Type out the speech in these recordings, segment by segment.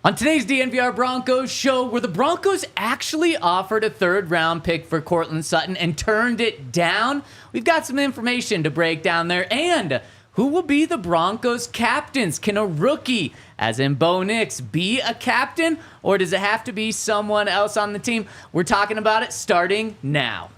On today's DNVR Broncos show, where the Broncos actually offered a third-round pick for Courtland Sutton and turned it down, we've got some information to break down there. And who will be the Broncos captains? Can a rookie, as in Bo Nix, be a captain? Or does it have to be someone else on the team? We're talking about it starting now.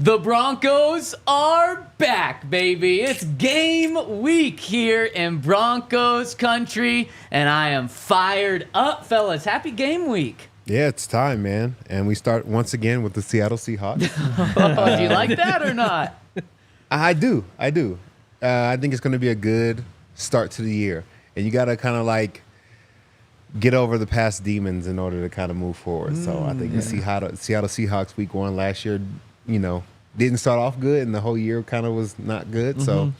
The Broncos are back, baby. It's game week here in Broncos Country, and I am fired up, fellas. Happy game week. Yeah, it's time, man. And we start once again with the Seattle Seahawks. Oh, do you like that or not? I do. I think it's going to be a good start to the year. And you got to kind of like get over the past demons in order to kind of move forward. So I think the Seattle Seahawks week one last year, didn't start off good, and the whole year kind of was not good. So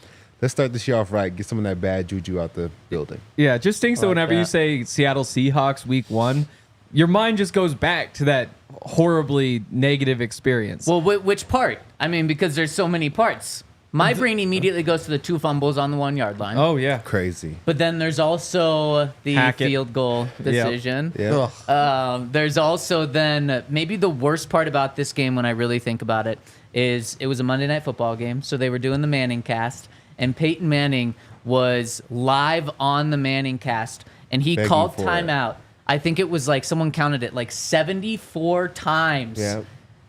let's start this year off right. Get some of that bad juju out the building. Yeah, it just stinks that whenever you say Seattle Seahawks week one, your mind just goes back to that horribly negative experience. Well, which part? I mean, because there's so many parts. My brain immediately goes to the 2 fumbles on the 1 yard line. Oh, yeah. Crazy. But then there's also the field goal decision. Yeah. There's also then maybe the worst part about this game when I really think about it is it was a Monday Night Football game, so they were doing the Manning cast, and Peyton Manning was live on the Manning cast, and he called timeout. I think it was like someone counted it like 74 times. Yeah.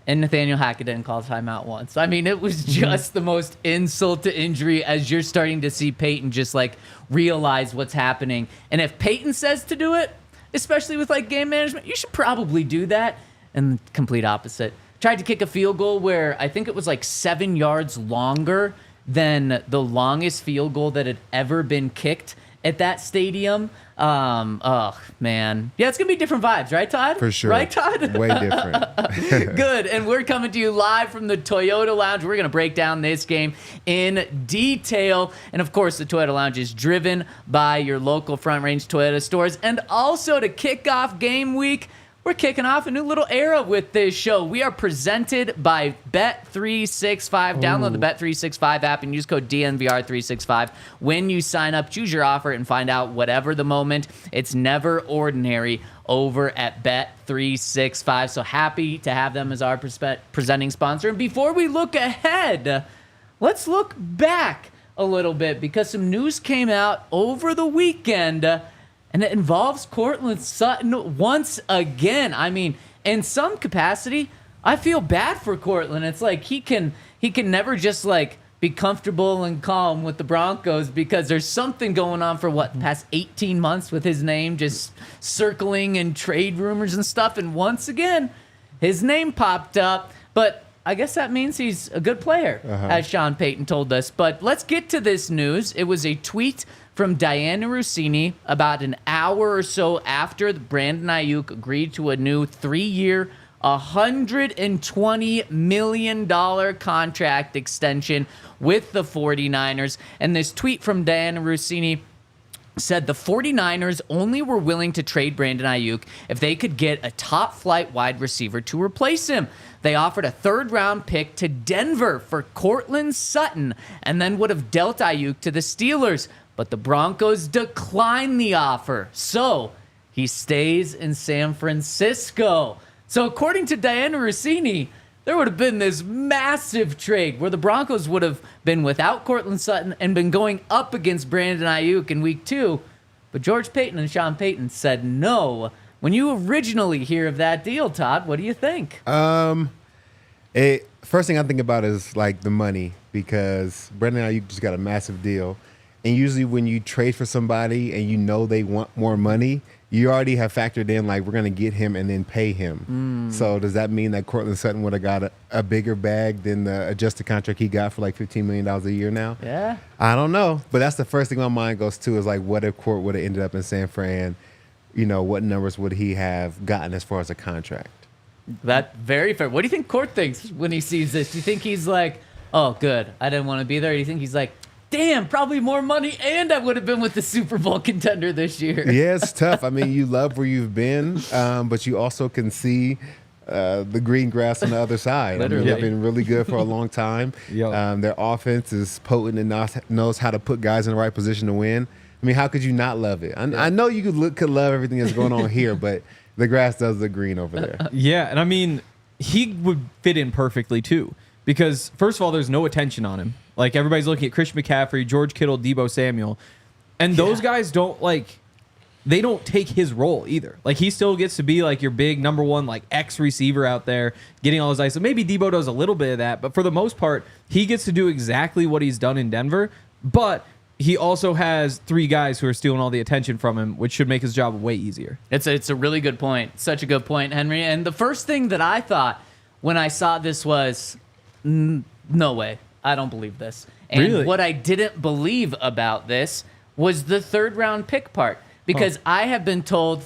And Nathaniel Hackett didn't call timeout once. I mean, it was just the most insult to injury as you're starting to see Peyton just like realize what's happening. And if Peyton says to do it, especially with like game management, you should probably do that. And complete opposite. Tried to kick a field goal where I think it was like 7 yards longer than the longest field goal that had ever been kicked at that stadium. Oh, man. Yeah, it's going to be different vibes, right, Todd? For sure. Right, Todd? Way different. Good. And we're coming to you live from the Toyota Lounge. We're going to break down this game in detail. And, of course, the Toyota Lounge is driven by your local Front Range Toyota stores. And also to kick off game week, we're kicking off a new little era with this show. We are presented by Bet365. Download the Bet365 app and use code DNVR365 when you sign up. Choose your offer and find out whatever the moment. It's never ordinary over at Bet365. So happy to have them as our presenting sponsor. And before we look ahead, let's look back a little bit because some news came out over the weekend. And it involves Courtland Sutton once again. I mean, in some capacity, I feel bad for Courtland. It's like he can never just like be comfortable and calm with the Broncos because there's something going on for the past 18 months with his name just circling and trade rumors and stuff. And once again, his name popped up. But I guess that means he's a good player, as Sean Payton told us. But let's get to this news. It was a tweet from Dianna Russini about an hour or so after Brandon Ayuk agreed to a new 3-year, $120 million contract extension with the 49ers. And this tweet from Dianna Russini said the 49ers only were willing to trade Brandon Ayuk if they could get a top-flight wide receiver to replace him. They offered a 3rd-round pick to Denver for Courtland Sutton and then would have dealt Ayuk to the Steelers. But the Broncos declined the offer, so he stays in San Francisco. So according to Dianna Russini, there would have been this massive trade where the Broncos would have been without Courtland Sutton and been going up against Brandon Ayuk in week 2. But George Paton and Sean Payton said no. When you originally hear of that deal, Todd, what do you think? First thing I think about is like the money because Brandon Ayuk just got a massive deal. And usually when you trade for somebody and you know they want more money, you already have factored in, like, we're going to get him and then pay him. So does that mean that Courtland Sutton would have got a bigger bag than the adjusted contract he got for like $15 million a year now? Yeah. I don't know. But that's the first thing my mind goes to is, like, what if Court would have ended up in San Fran? what numbers would he have gotten as far as a contract? That very fair. What do you think Court thinks when he sees this? Do you think he's like, oh, good, I didn't want to be there? Or do you think he's like, damn, probably more money, and I would have been with the Super Bowl contender this year? Yeah, it's tough. I mean, you love where you've been, but you also can see the green grass on the other side. Literally. They've been really good for a long time. Yep. Their offense is potent and knows how to put guys in the right position to win. I mean, how could you not love it? I know you could love everything that's going on here, but the grass does look green over there. Yeah, and I mean, he would fit in perfectly too. Because, first of all, there's no attention on him. Like, everybody's looking at Christian McCaffrey, George Kittle, Deebo Samuel. And those guys don't, they don't take his role either. Like, he still gets to be, your big number one, X receiver out there, getting all his ice. So maybe Deebo does a little bit of that. But for the most part, he gets to do exactly what he's done in Denver. But he also has 3 guys who are stealing all the attention from him, which should make his job way easier. It's a really good point. Such a good point, Henry. And the first thing that I thought when I saw this was, no way, I don't believe this. And Really? what I didn't believe about this was the 3rd-round pick part. Because I have been told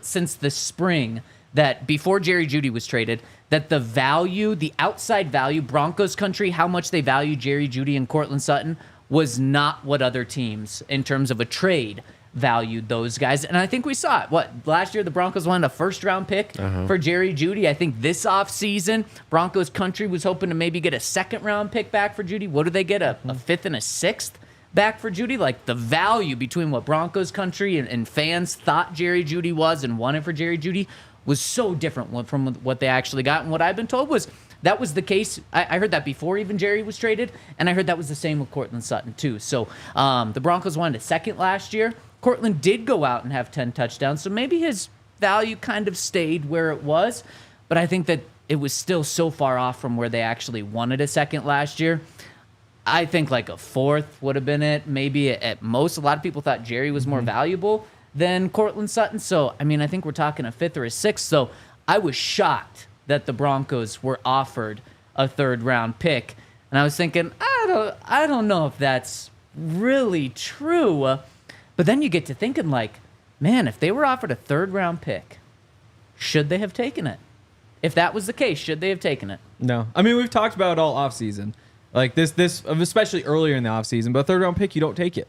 since the spring that before Jerry Jeudy was traded, that the outside value, Broncos Country, how much they value Jerry Jeudy and Courtland Sutton, was not what other teams, in terms of a trade, valued those guys. And I think we saw it. Last year the Broncos wanted a 1st-round pick for Jerry Jeudy. I think this offseason, Broncos Country was hoping to maybe get a 2nd-round pick back for Jeudy. What did they get? A 5th and a 6th back for Jeudy? The value between what Broncos Country and fans thought Jerry Jeudy was and wanted for Jerry Jeudy was so different from what they actually got. And what I've been told was that was the case. I heard that before even Jerry was traded, and I heard that was the same with Courtland Sutton too. So the Broncos wanted a 2nd last year. Courtland did go out and have 10 touchdowns, so maybe his value kind of stayed where it was, but I think that it was still so far off from where they actually wanted a 2nd last year. I think a 4th would have been it. Maybe at most. A lot of people thought Jerry was more valuable than Courtland Sutton, so I mean, I think we're talking a 5th or a 6th, so I was shocked that the Broncos were offered a 3rd-round pick, and I was thinking, I don't know if that's really true. But then you get to thinking man, if they were offered a 3rd-round pick, should they have taken it? If that was the case, should they have taken it? No. I mean, we've talked about it all offseason. This, especially earlier in the offseason, but a 3rd-round pick, you don't take it.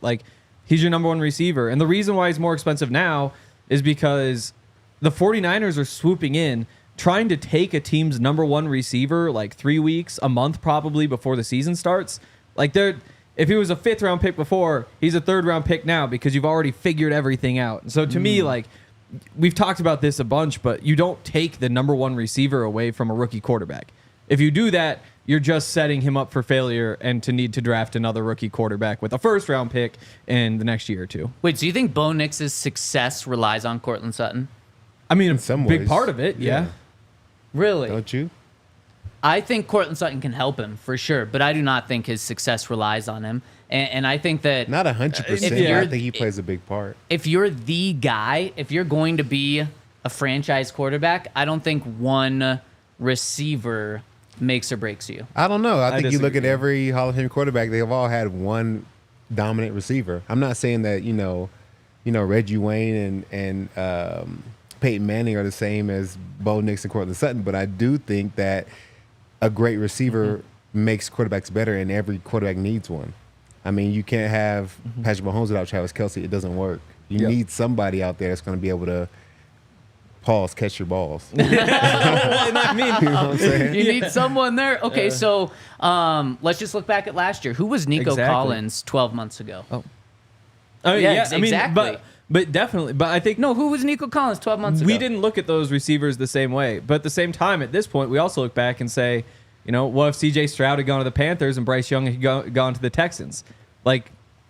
He's your number one receiver. And the reason why he's more expensive now is because the 49ers are swooping in, trying to take a team's number one receiver 3 weeks, a month probably before the season starts. If he was a 5th-round pick before, he's a 3rd-round pick now because you've already figured everything out. So to me, we've talked about this a bunch, but you don't take the number one receiver away from a rookie quarterback. If you do that, you're just setting him up for failure and to need to draft another rookie quarterback with a 1st-round pick in the next year or two. Wait, so you think Bo Nix's success relies on Courtland Sutton? I mean, In some big ways, part of it, yeah. Really? Don't you? I think Courtland Sutton can help him for sure, but I do not think his success relies on him. And I think that Not 100%. I think he plays a big part. if you're the guy, if you're going to be a franchise quarterback, I don't think one receiver makes or breaks you. I don't know. I think you look disagree. at every Hall of Fame quarterback; they've all had one dominant receiver. I'm not saying that Reggie Wayne and Peyton Manning are the same as Bo Nix and Courtland Sutton, but I do think that a great receiver makes quarterbacks better, and every quarterback needs one. I mean, you can't have Patrick Mahomes without Travis Kelce. It doesn't work. You need somebody out there that's going to be able to catch your balls. You know what I'm saying? You need someone there. Okay, so let's just look back at last year. Who was Nico Exactly. Collins 12 months ago? Oh, Yeah, I mean, exactly. but definitely. But I think No, who was Nico Collins 12 months ago? we didn't look at those receivers the same way. But at the same time, at this point, we also look back and say, what if C.J. Stroud had gone to the Panthers and Bryce Young had gone to the Texans?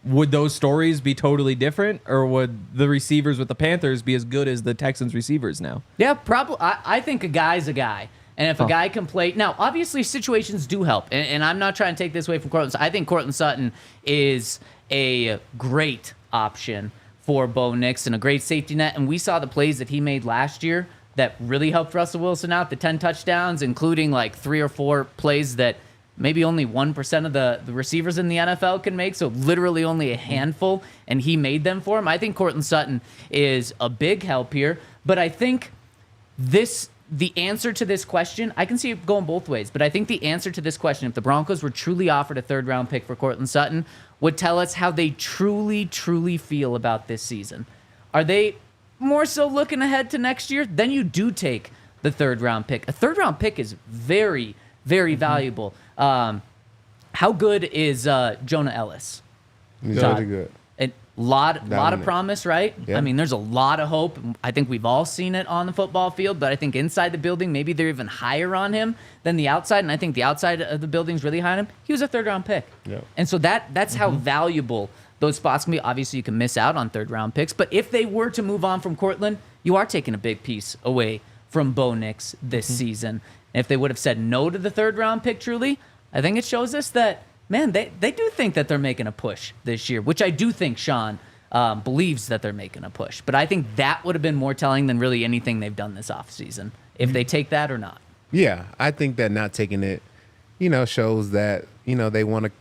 Would those stories be totally different, or would the receivers with the Panthers be as good as the Texans receivers now? Yeah, probably. I think a guy's a guy. And if a guy can play... Now, obviously, situations do help. And I'm not trying to take this away from Courtland Sutton. I think Courtland Sutton is a great option for Bo Nix and a great safety net. And we saw the plays that he made last year that really helped Russell Wilson out. The 10 touchdowns, including 3 or 4 plays that maybe only 1% of the receivers in the NFL can make, so literally only a handful, and he made them for him. I think Courtland Sutton is a big help here, but I think the answer to this question, I can see it going both ways, but I think the answer to this question, if the Broncos were truly offered a 3rd-round pick for Courtland Sutton, would tell us how they truly, truly feel about this season. Are they more so looking ahead to next year? Then you do take the 3rd-round pick. A 3rd-round pick is very, very valuable. How good is Jonah Ellis? He's really good. A lot of promise, right? Yeah. I mean, there's a lot of hope. I think we've all seen it on the football field, but I think inside the building, maybe they're even higher on him than the outside, and I think the outside of the building's really high on him. He was a 3rd-round pick. Yeah. And so that's how valuable those spots can be. Obviously, you can miss out on 3rd-round picks, but if they were to move on from Courtland, you are taking a big piece away from Bo Nix this season. And if they would have said no to the 3rd-round pick truly, I think it shows us that, man, they do think that they're making a push this year, which I do think Sean believes that they're making a push. But I think that would have been more telling than really anything they've done this offseason, if they take that or not. Yeah, I think that not taking it, shows that, they want to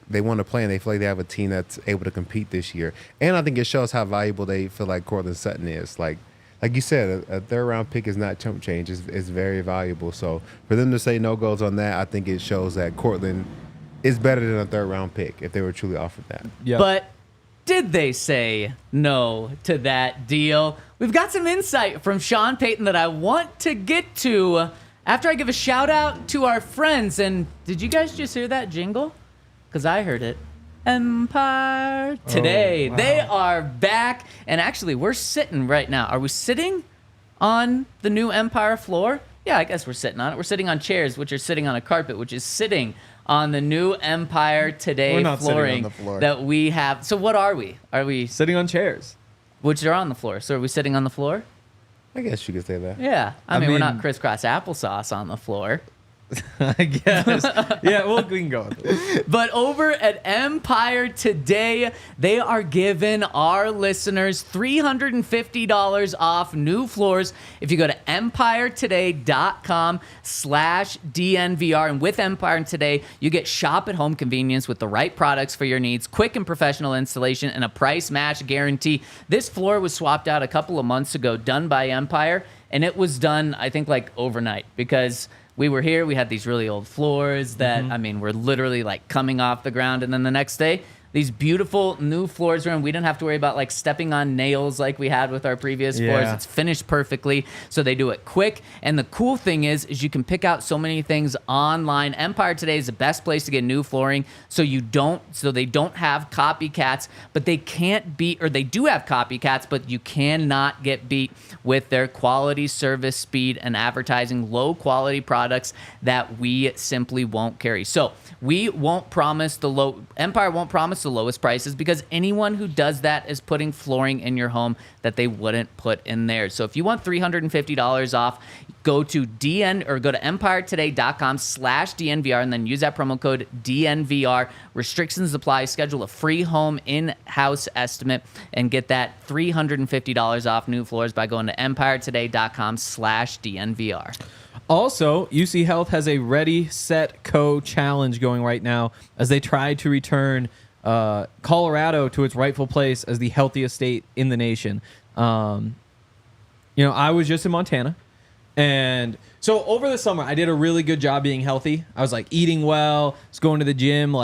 play and they feel like they have a team that's able to compete this year. And I think it shows how valuable they feel like Courtland Sutton is. Like you said, a 3rd-round pick is not chump change. It's very valuable. So for them to say no goes on that, I think it shows that Courtland is better than a 3rd-round pick if they were truly offered that. Yeah. But did they say no to that deal? We've got some insight from Sean Payton that I want to get to after I give a shout out to our friends. And did you guys just hear that jingle? Because I heard it. Empire Today. Oh, wow. They are back. And actually, we're sitting right now. Are we sitting on the new Empire floor? Yeah, I guess we're sitting on it. We're sitting on chairs, which are sitting on a carpet, which is sitting on the new Empire Today We're not flooring sitting on the floor. that we have. So what are we? Are we Sitting on chairs. which are on the floor? So are we sitting on the floor? I guess you could say that. Yeah. I mean, we're mean- not crisscross applesauce on the floor. I guess. Yeah, well, we can go with it. But over at Empire Today, they are giving our listeners $350 off new floors if you go to empiretoday.com/DNVR. And with Empire Today, you get shop at home convenience with the right products for your needs, quick and professional installation, and a price match guarantee. This floor was swapped out a couple of months ago, done by Empire, and it was done, I think, like overnight, because we were here, we had these really old floors that, I mean, were literally like coming off the ground. And then the next day, these beautiful new floors were in. We didn't have to worry about like stepping on nails like we had with our previous floors. Yeah. It's finished perfectly. So they do it quick. And the cool thing is you can pick out so many things online. Empire Today is the best place to get new flooring. So they don't have copycats, but they can't beat, or they do have copycats, but you cannot get beat with their quality, service, speed, and advertising, low quality products that we simply won't carry. So Empire won't promise the lowest prices, because anyone who does that is putting flooring in your home that they wouldn't put in theirs. So if you want $350 off, go to empiretoday.com/DNVR and then use that promo code DNVR. Restrictions apply. Schedule a free home in-house estimate and get that $350 off new floors by going to empiretoday.com/DNVR. Also, UC Health has a Ready, Set, Co challenge going right now as they try to return Colorado to its rightful place as the healthiest state in the nation. I was just in Montana. And so over the summer, I did a really good job being healthy. I was like eating well, was going to the gym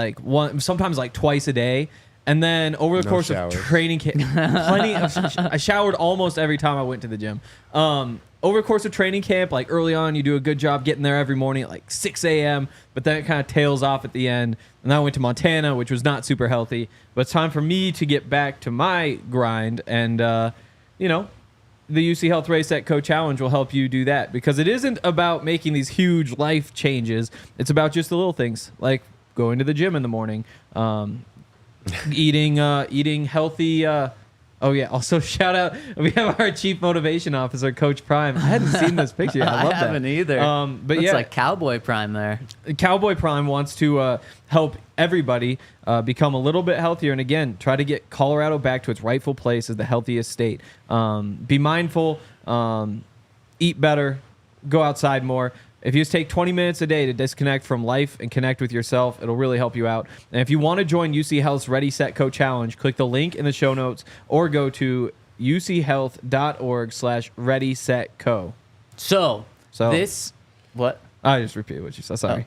sometimes like twice a day. And then over the course of training camp, I showered almost every time I went to the gym. Over the course of training camp, like early on, you do a good job getting there every morning at like 6 a.m., but then it kind of tails off at the end. And then I went to Montana, which was not super healthy. But it's time for me to get back to my grind. And, the UC Health Race Set Co Challenge will help you do that, because it isn't about making these huge life changes. It's about just the little things, like going to the gym in the morning, eating healthy. Also shout out, we have our Chief Motivation Officer, Coach Prime. I hadn't seen this picture yet. I love that. I haven't either. But it's like Cowboy Prime there. Cowboy Prime wants to help everybody become a little bit healthier, and again, try to get Colorado back to its rightful place as the healthiest state. Be mindful, eat better, go outside more. If you just take 20 minutes a day to disconnect from life and connect with yourself, it'll really help you out. And if you want to join UC Health's Ready, Set, Co challenge, click the link in the show notes or go to uchealth.org/readysetco. So this, what? I just repeated what you said. Sorry.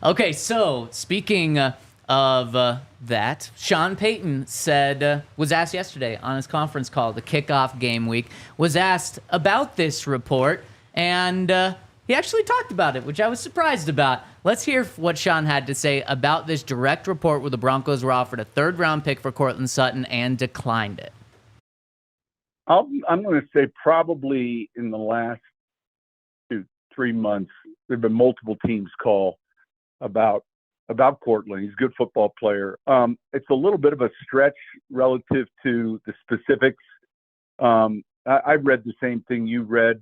Okay, so speaking of that, Sean Payton said, was asked yesterday on his conference call, the kickoff game week, was asked about this report, and he actually talked about it, which I was surprised about. Let's hear what Sean had to say about this direct report where the Broncos were offered a third-round pick for Courtland Sutton and declined it. I'm going to say probably in the last 2-3 months, there have been multiple teams call about Courtland. He's a good football player. It's a little bit of a stretch relative to the specifics. I read the same thing you read,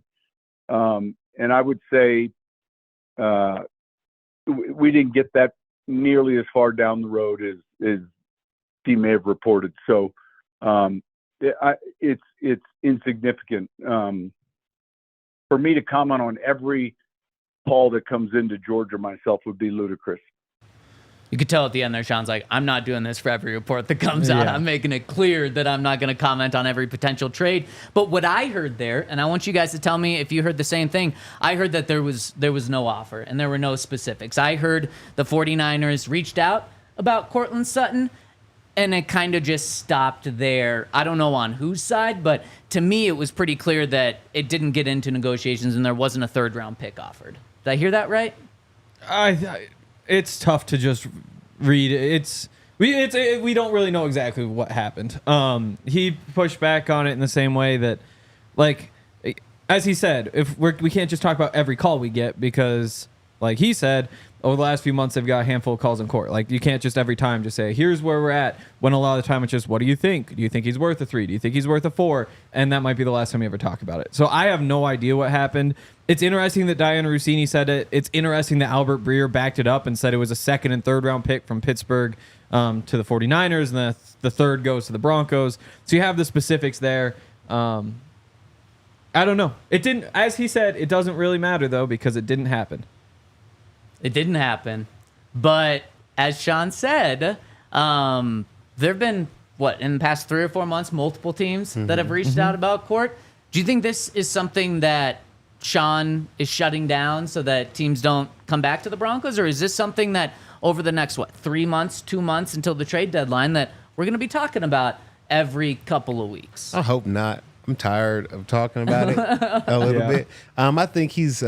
and I would say we didn't get that nearly as far down the road as he may have reported. So it's insignificant. For me to comment on every call that comes into Georgia myself would be ludicrous. You could tell at the end there, Sean's like, I'm not doing this for every report that comes out. I'm making it clear that I'm not going to comment on every potential trade. But what I heard there, and I want you guys to tell me if you heard the same thing, I heard that there was no offer and there were no specifics. I heard the 49ers reached out about Courtland Sutton, and it kind of just stopped there. I don't know on whose side, but to me, it was pretty clear that it didn't get into negotiations and there wasn't a third-round pick offered. Did I hear that right? It's tough to just read. We don't really know exactly what happened. He pushed back on it in the same way that, like, as he said, we can't just talk about every call we get because, like he said, over the last few months, they've got a handful of calls in court. Like, you can't just every time just say, here's where we're at, when a lot of the time it's just, what do you think? Do you think he's worth a 3? Do you think he's worth a 4? And that might be the last time we ever talk about it. So I have no idea what happened. It's interesting that Dianna Russini said it. It's interesting that Albert Breer backed it up and said it was a second and third round pick from Pittsburgh to the 49ers, and the third goes to the Broncos. So you have the specifics there. I don't know. It didn't, as he said, it doesn't really matter, though, because it didn't happen. It didn't happen. But as Sean said, there have been, in the past 3 or 4 months, multiple teams that have reached out about Court. Do you think this is something that Sean is shutting down so that teams don't come back to the Broncos? Or is this something that over the next, 3 months, 2 months until the trade deadline that we're going to be talking about every couple of weeks? I hope not. I'm tired of talking about it a little bit. I think he's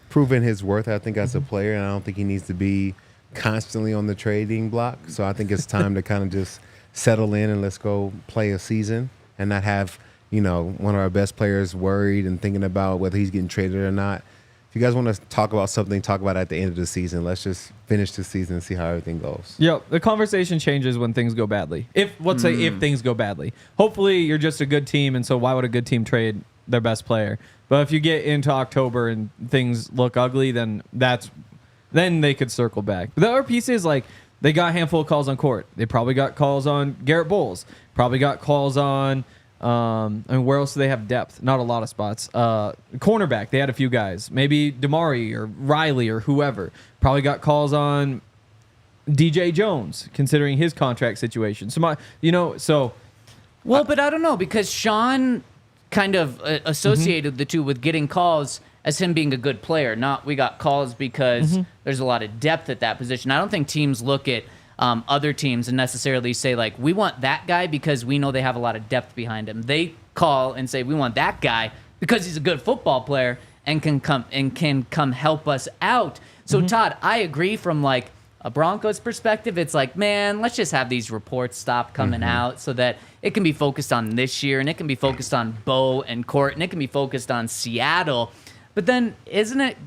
proven his worth, I think, as a player, and I don't think he needs to be constantly on the trading block. So I think it's time to kind of just settle in and let's go play a season and not have, one of our best players worried and thinking about whether he's getting traded or not. If you guys want to talk about something, talk about it at the end of the season. Let's just finish the season and see how everything goes. Yep, the conversation changes when things go badly. If things go badly. Hopefully you're just a good team, and so why would a good team trade their best player? But if you get into October and things look ugly, then they could circle back. But the other piece is, like, they got a handful of calls on Court. They probably got calls on Garett Bolles. Probably got calls on where else do they have depth? Not a lot of spots. Cornerback, they had a few guys. Maybe Damari or Riley or whoever. Probably got calls on DJ Jones, considering his contract situation. So but I don't know, because Sean kind of associated the two with getting calls as him being a good player, not we got calls because there's a lot of depth at that position. I don't think teams look at other teams and necessarily say, like, we want that guy because we know they have a lot of depth behind him. They call and say, we want that guy because he's a good football player and can come help us out. So, Todd, I agree from, like, a Broncos perspective. It's like, man, let's just have these reports stop coming out so that it can be focused on this year, and it can be focused on Bo and Court, and it can be focused on Seattle. But then isn't it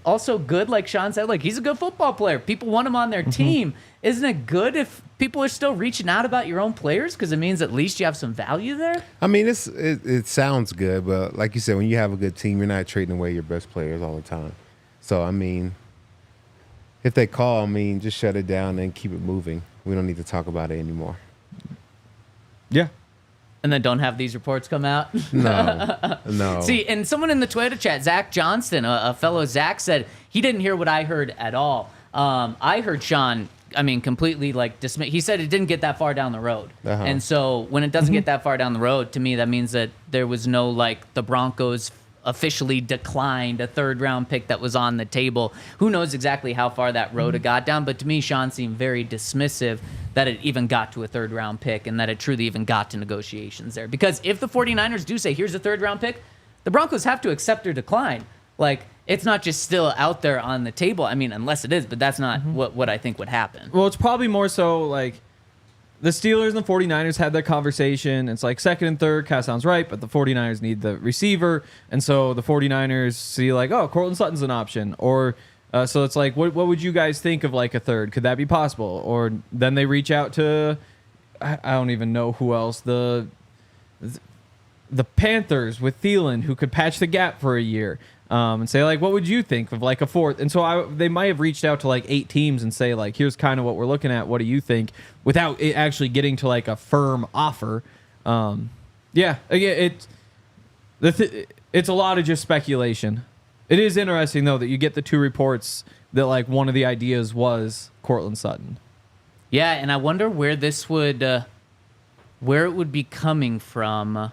also good, like Sean said, like, he's a good football player. People want him on their team. Isn't it good if people are still reaching out about your own players, because it means at least you have some value there? I mean, it sounds good, but like you said, when you have a good team, you're not trading away your best players all the time. So, I mean, if they call, just shut it down and keep it moving. We don't need to talk about it anymore. Yeah. and then don't have these reports come out? No. See, and someone in the Twitter chat, Zach Johnston, a fellow Zach, said he didn't hear what I heard at all. I heard Sean, completely dismiss. He said it didn't get that far down the road. And so when it doesn't get that far down the road, to me, that means that there was no, the Broncos officially declined a 3rd-round pick that was on the table. Who knows exactly how far that road had got down, but to me, Sean seemed very dismissive that it even got to a 3rd-round pick and that it truly even got to negotiations there. Because if the 49ers do say, here's a 3rd-round pick, the Broncos have to accept their decline. It's not just still out there on the table. Unless it is, but that's not what I think would happen. Well, it's probably more so the Steelers and the 49ers had that conversation. It's 2nd and 3rd, kind of sounds right, but the 49ers need the receiver. And so the 49ers see Courtland Sutton's an option. Or so it's what would you guys think of a 3rd? Could that be possible? Or then they reach out to, I don't even know who else, the Panthers with Thielen, who could patch the gap for a year. And say what would you think of a 4th? And so they might have reached out to 8 teams and say here's kind of what we're looking at. What do you think? Without it actually getting to a firm offer. Yeah, again, it's a lot of just speculation. It is interesting though that you get the 2 reports that one of the ideas was Courtland Sutton. Yeah, and I wonder where this would, where it would be coming from.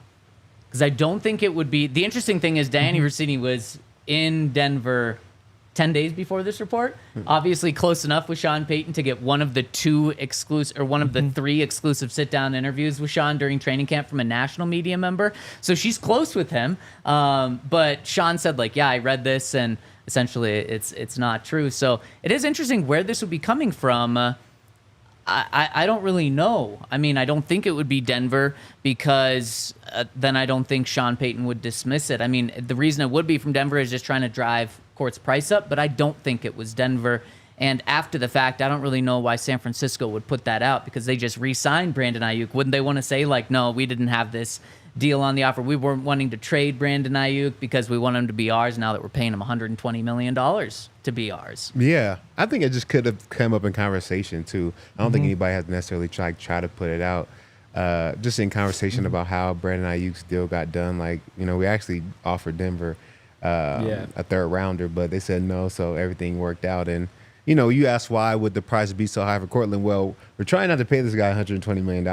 Because I don't think it would be. The interesting thing is Dianna Russini was in Denver 10 days before this report. Obviously close enough with Sean Payton to get one of the 2 exclusive, or one of the 3 exclusive sit-down interviews with Sean during training camp from a national media member. So she's close with him. But Sean said yeah, I read this and essentially it's not true. So it is interesting where this would be coming from. I don't really know. I don't think it would be Denver because then I don't think Sean Payton would dismiss it. The reason it would be from Denver is just trying to drive Court's price up, but I don't think it was Denver. And after the fact, I don't really know why San Francisco would put that out because they just re-signed Brandon Ayuk. Wouldn't they want to say no, we didn't have this deal on the offer. We weren't wanting to trade Brandon Ayuk because we want him to be ours now that we're paying him $120 million to be ours. Yeah, I think it just could have come up in conversation too. I don't think anybody has necessarily try to put it out. Just in conversation about how Brandon Ayuk's deal got done. We actually offered Denver a 3rd-rounder, but they said no, so everything worked out. And you ask why would the price be so high for Courtland? Well, we're trying not to pay this guy $120 million.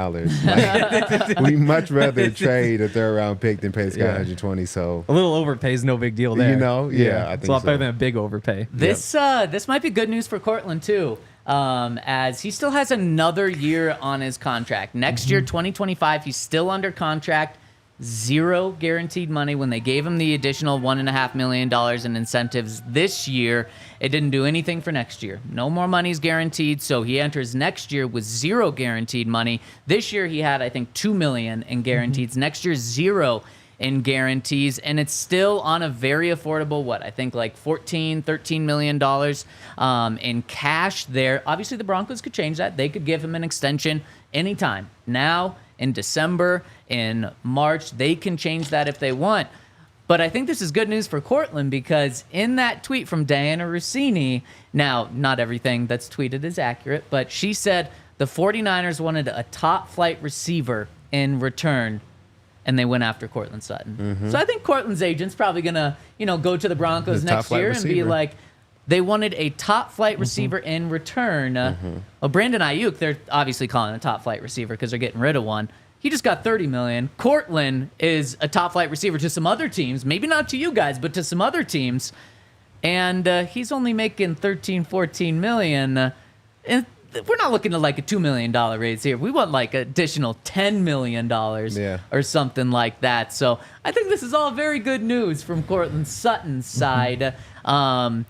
We much rather trade a 3rd-round pick than pay this guy $120. So a little overpay is no big deal there. I think it's a lot better than a big overpay. This might be good news for Courtland too, as he still has another year on his contract. Next year, 2025, he's still under contract. 0 guaranteed money. When they gave him the additional $1.5 million in incentives this year, it didn't do anything for next year. No more money is guaranteed, so he enters next year with 0 guaranteed money. This year he had, I think, $2 million in guarantees. Next year, 0 in guarantees, and it's still on a very affordable, $13 million in cash there. Obviously, the Broncos could change that. They could give him an extension anytime. Now, in December, in March, they can change that if they want. But I think this is good news for Courtland because in that tweet from Dianna Russini, now, not everything that's tweeted is accurate, but she said the 49ers wanted a top-flight receiver in return, and they went after Courtland Sutton. So I think Courtland's agent's probably going to, go to the Broncos next year and be like, they wanted a top-flight receiver in return. Well, Brandon Ayuk, they're obviously calling a top-flight receiver because they're getting rid of one. He just got $30 million. Courtland is a top-flight receiver to some other teams, maybe not to you guys, but to some other teams, and he's only making $13-14 million. And we're not looking at a $2 million raise here. We want additional $10 million or something like that. So I think this is all very good news from Courtland Sutton's side. And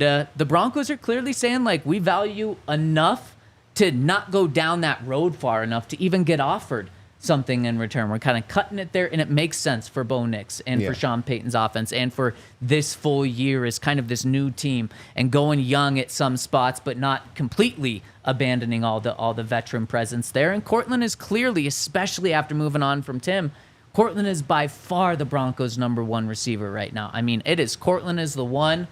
the Broncos are clearly saying we value enough to not go down that road far enough to even get offered something in return. We're kind of cutting it there, and it makes sense for Bo Nix and for Sean Payton's offense and for this full year as kind of this new team and going young at some spots, but not completely abandoning all the veteran presence there. And Courtland is clearly, especially after moving on from Tim, Courtland is by far the Broncos' #1 receiver right now. It is Courtland is the one,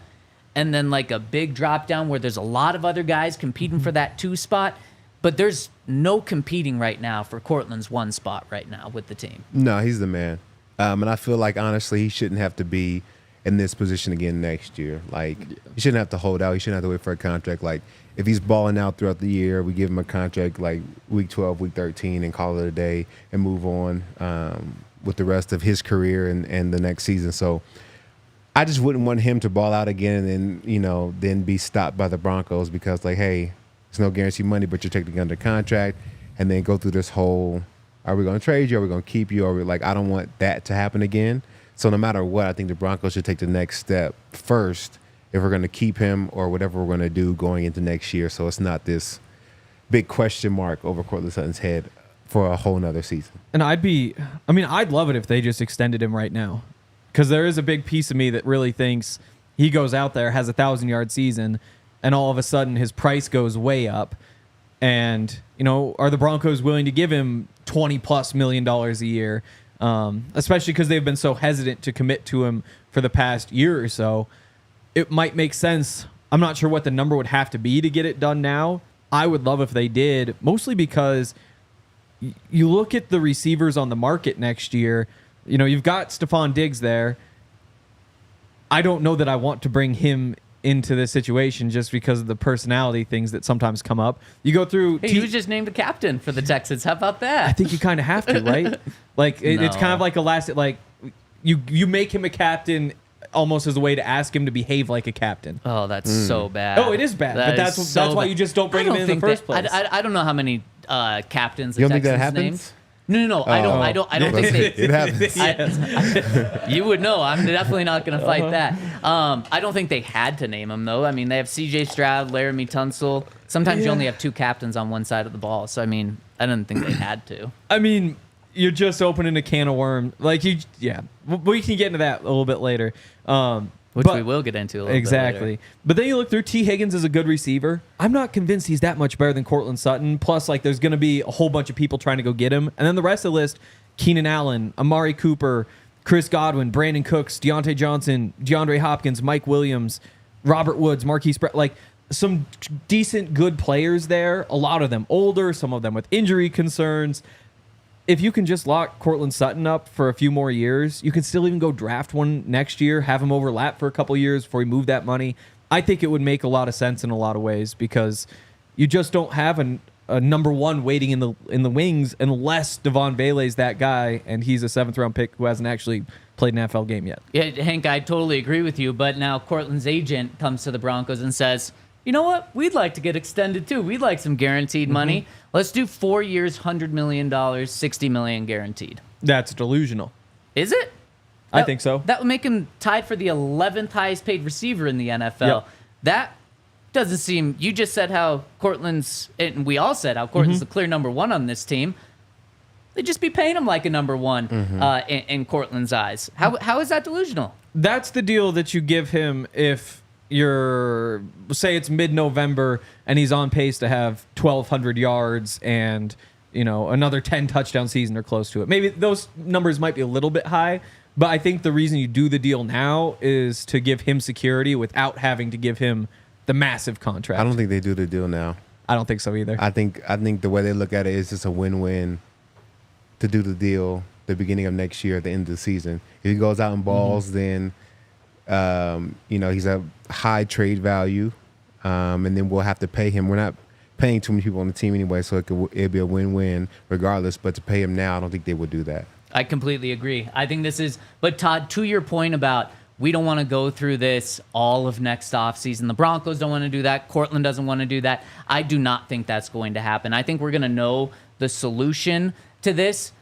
and then a big drop down where there's a lot of other guys competing for that 2 spot. But there's no competing right now for Courtland's one spot right now with the team. No, he's the man. And I feel like, honestly, he shouldn't have to be in this position again next year. Like, he shouldn't have to hold out. He shouldn't have to wait for a contract. Like, if he's balling out throughout the year, we give him a contract like week 12, week 13, and call it a day and move on with the rest of his career and the next season. So I just wouldn't want him to ball out again and, then be stopped by the Broncos because, like, hey, there's no guaranteed money, but you're technically under contract, and then go through this whole, are we going to trade you? Are we going to keep you? I don't want that to happen again. So no matter what, I think the Broncos should take the next step first if we're going to keep him or whatever we're going to do going into next year. So it's not this big question mark over Courtland Sutton's head for a whole nother season. And I'd love it if they just extended him right now, because there is a big piece of me that really thinks he goes out there, has a 1,000-yard season, and all of a sudden his price goes way up. And, are the Broncos willing to give him $20+ million a year? Especially because they've been so hesitant to commit to him for the past year or so. It might make sense. I'm not sure what the number would have to be to get it done now. I would love if they did, mostly because you look at the receivers on the market next year. You've got Stephon Diggs there. I don't know that I want to bring him into this situation just because of the personality things that sometimes come up. You go through... Hey, he was just named the captain for the Texans. How about that? I think you kind of have to, right? Like, it's kind of like you make him a captain almost as a way to ask him to behave like a captain. Oh, that's so bad. Oh, it is bad. But that's why you just don't bring him in the first place. I don't know how many captains the You don't think that Texans happens? named. No. I don't think they. It happens. You would know. I'm definitely not going to fight that. I don't think they had to name him though. I mean, they have C.J. Stroud, Laramie Tunsil. Sometimes you only have two captains on one side of the ball. So I mean, I didn't think they had to. I mean, you're just opening a can of worms. We can get into that a little bit later. Which we will get into a little bit later. But then you look through, T. Higgins is a good receiver. I'm not convinced he's that much better than Courtland Sutton. Plus, there's going to be a whole bunch of people trying to go get him. And then the rest of the list, Keenan Allen, Amari Cooper, Chris Godwin, Brandon Cooks, Deontay Johnson, DeAndre Hopkins, Mike Williams, Robert Woods, Marquise Brett. Some decent, good players there. A lot of them older, some of them with injury concerns. If you can just lock Courtland Sutton up for a few more years, you can still even go draft one next year, have him overlap for a couple years before you move that money. I think it would make a lot of sense in a lot of ways because you just don't have a number one waiting in the wings unless Devon Bailey's that guy and he's a 7th-round pick who hasn't actually played an NFL game yet. Yeah, Hank, I totally agree with you, but now Courtland's agent comes to the Broncos and says, you know what? We'd like to get extended too. We'd like some guaranteed money. Let's do 4 years, $100 million, $60 million guaranteed. That's delusional. Is it? I think so. That would make him tied for the 11th highest paid receiver in the NFL. Yep. That doesn't seem... You just said how Courtland's... And we all said how Courtland's the clear number one on this team. They'd just be paying him like a number one in Courtland's eyes. How is that delusional? That's the deal that you give him if... say it's mid-November and he's on pace to have 1,200 yards and another 10 touchdown season or close to it. Maybe those numbers might be a little bit high, but I think the reason you do the deal now is to give him security without having to give him the massive contract. I don't think they do the deal now. I don't think so either. I think the way they look at it is just a win-win to do the deal the beginning of next year at the end of the season. If he goes out and balls, then he's a high trade value, and then we'll have to pay him. We're not paying too many people on the team anyway, so it'll be a win-win regardless. But to pay him now, I don't think they would do that. I completely agree. I think this is... But Todd, to your point about we don't want to go through this all of next offseason. The Broncos don't want to do that. Courtland doesn't want to do that. I do not think that's going to happen. I think we're going to know the solution to this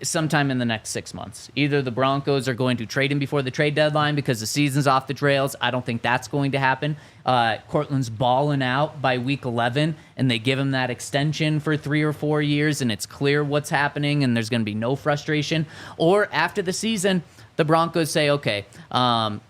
sometime in the next 6 months. Either the Broncos are going to trade him before the trade deadline because the season's off the trails. I don't think that's going to happen. Courtland's balling out by week 11, and they give him that extension for 3 or 4 years, and it's clear what's happening, and there's going to be no frustration. Or after the season, the Broncos say, okay,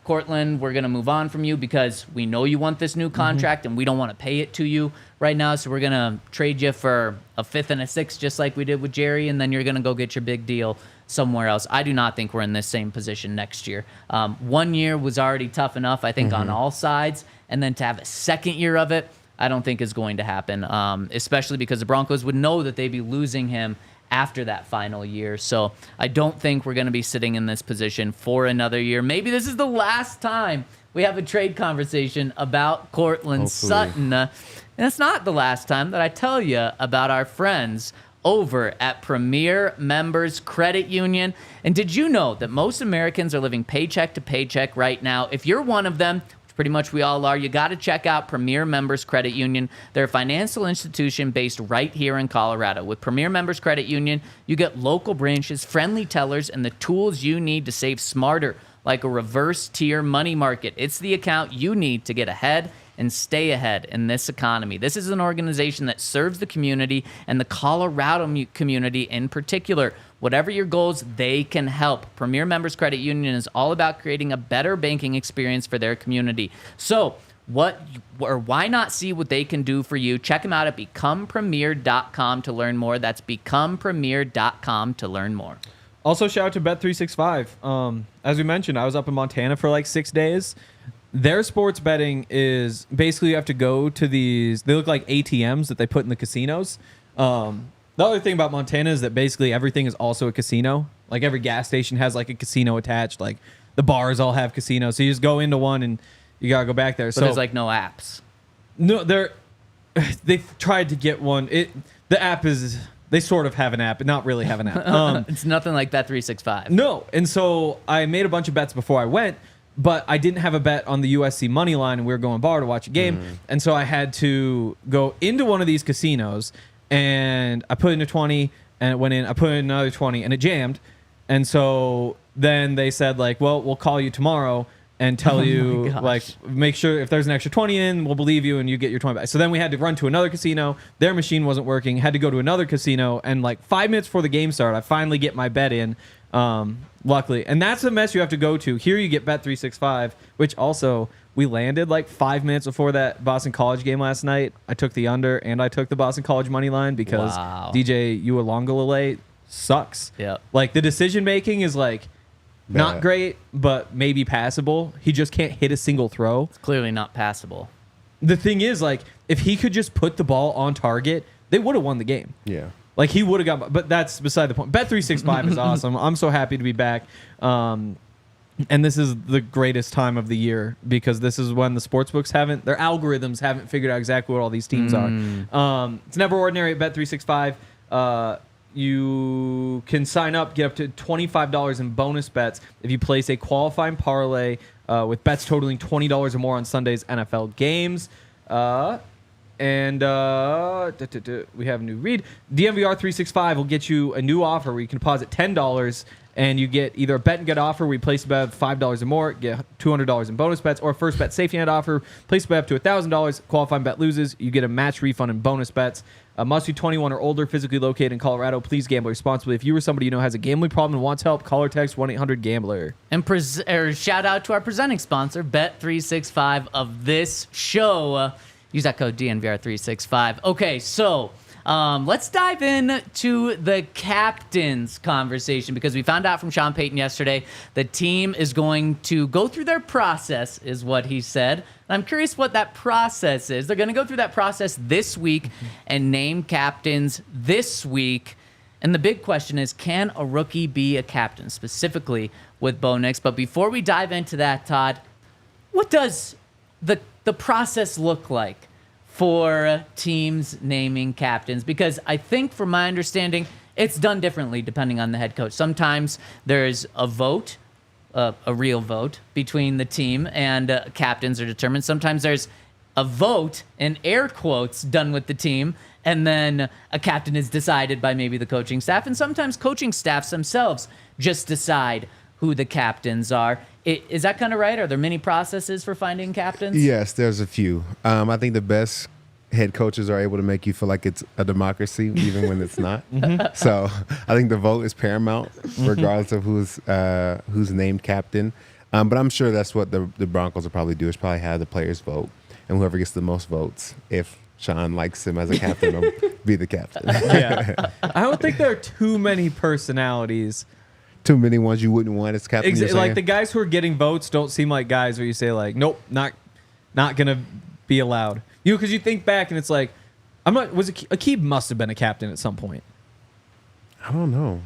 Courtland, we're going to move on from you because we know you want this new contract, and we don't want to pay it to you right now, so we're going to trade you for a 5th and a 6th, just like we did with Jerry, and then you're going to go get your big deal somewhere else. I do not think we're in this same position next year. 1 year was already tough enough, I think, on all sides, and then to have a second year of it, I don't think is going to happen, especially because the Broncos would know that they'd be losing him after that final year. So I don't think we're going to be sitting in this position for another year. Maybe this is the last time we have a trade conversation about Courtland Sutton. And it's not the last time that I tell you about our friends over at Premier Members Credit Union. And did you know that most Americans are living paycheck to paycheck right now? If you're one of them, pretty much we all are, you got to check out Premier Members Credit Union. They're a financial institution based right here in Colorado. With Premier Members Credit Union, you get local branches, friendly tellers, and the tools you need to save smarter, like a reverse tier money market. It's the account you need to get ahead and stay ahead in this economy. This is an organization that serves the community and the Colorado community in particular. Whatever your goals, they can help. Premier Members Credit Union is all about creating a better banking experience for their community. So why not see what they can do for you? Check them out at becomepremier.com to learn more. That's becomepremier.com to learn more. Also, shout out to Bet365. As we mentioned, I was up in Montana for like 6 days. Their sports betting is basically you have to go to these, they look like ATMs that they put in the casinos. The other thing about Montana is that basically everything is also a casino. Like every gas station has like a casino attached. Like the bars all have casinos. So you just go into one and you got to go back there. So there's like no apps. No, they've tried to get one. The app is, they sort of have an app, but not really have an app. It's nothing like Bet365. No. And so I made a bunch of bets before I went. But I didn't have a bet on the USC money line, and we were going bar to watch a game. And so I had to go into one of these casinos, and I put in a 20, and it went in. I put in another 20, and it jammed. And so then they said, like, well, we'll call you tomorrow and tell you, like, make sure if there's an extra 20 in, we'll believe you, and you get your 20 back. So then we had to run to another casino. Their machine wasn't working. Had to go to another casino, and like 5 minutes before the game started, I finally get my bet in. Luckily, and that's the mess you have to go to. Here you get Bet365, which also we landed like 5 minutes before that Boston College game last night. I took the under and I took the Boston College money line because DJ Uiagalelei sucks. Yep. Like the decision making is like not great, but maybe passable. He just can't hit a single throw. It's clearly not passable. The thing is, like, if he could just put the ball on target, they would have won the game. Yeah. Like, he would have got, but that's beside the point. Bet365 is awesome. I'm so happy to be back. And this is the greatest time of the year because this is when the sportsbooks their algorithms haven't figured out exactly what all these teams are. It's never ordinary at Bet365. You can sign up, get up to $25 in bonus bets if you place a qualifying parlay with bets totaling $20 or more on Sunday's NFL games. And we have a new read. DNVR 365 will get you a new offer where you can deposit $10 and you get either a bet and get offer where you place a bet of $5 or more, get $200 in bonus bets, or a first bet safety net offer, place a bet up to $1,000, qualifying bet loses, you get a match refund in bonus bets. Must be 21 or older, physically located in Colorado. Please gamble responsibly. If you or somebody you know has a gambling problem and wants help, call or text 1-800-GAMBLER. And shout out to our presenting sponsor, Bet365 of this show. Use that code DNVR365. Okay, so let's dive in to the captain's conversation because we found out from Sean Payton yesterday the team is going to go through their process, is what he said. And I'm curious what that process is. They're going to go through that process this week and name captains this week. And the big question is, can a rookie be a captain, specifically with Bo Nix? But before we dive into that, Todd, what does the process look like for teams naming captains? Because I think, from my understanding, it's done differently depending on the head coach. Sometimes there's a vote, a real vote, between the team and captains are determined. Sometimes there's a vote, in air quotes, done with the team, and then a captain is decided by maybe the coaching staff. And sometimes coaching staffs themselves just decide who the captains are. Is that kind of right? Are there many processes for finding captains? Yes, there's a few. I think the best head coaches are able to make you feel like it's a democracy, even when it's not. So I think the vote is paramount, regardless of who's named captain. But I'm sure that's what the Broncos will probably do, is probably have the players vote, and whoever gets the most votes, if Sean likes him as a captain, will be the captain. Yeah. I don't think there are too many personalities. Too many ones you wouldn't want as captain. Like the guys who are getting votes don't seem like guys where you say like, nope, not gonna be allowed. Because you think back and it's like, Aqib must have been a captain at some point. I don't know.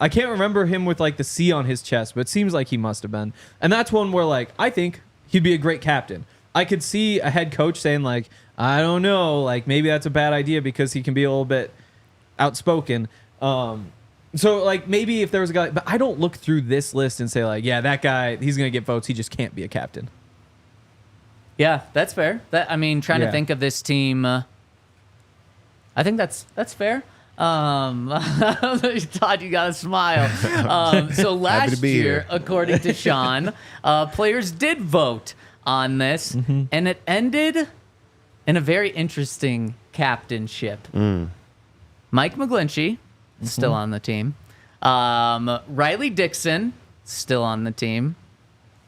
I can't remember him with like the C on his chest, but it seems like he must have been. And that's one where like I think he'd be a great captain. I could see a head coach saying like, I don't know, like maybe that's a bad idea because he can be a little bit outspoken. So like maybe if there was a guy, but I don't look through this list and say like, yeah, that guy, he's gonna get votes. He just can't be a captain. Yeah, that's fair. Trying to think of this team, I think that's fair. Todd, you got to smile. So last year, according to Sean, players did vote on this, and it ended in a very interesting captainship. Mike McGlinchey, still on the team. Riley Dixon, still on the team.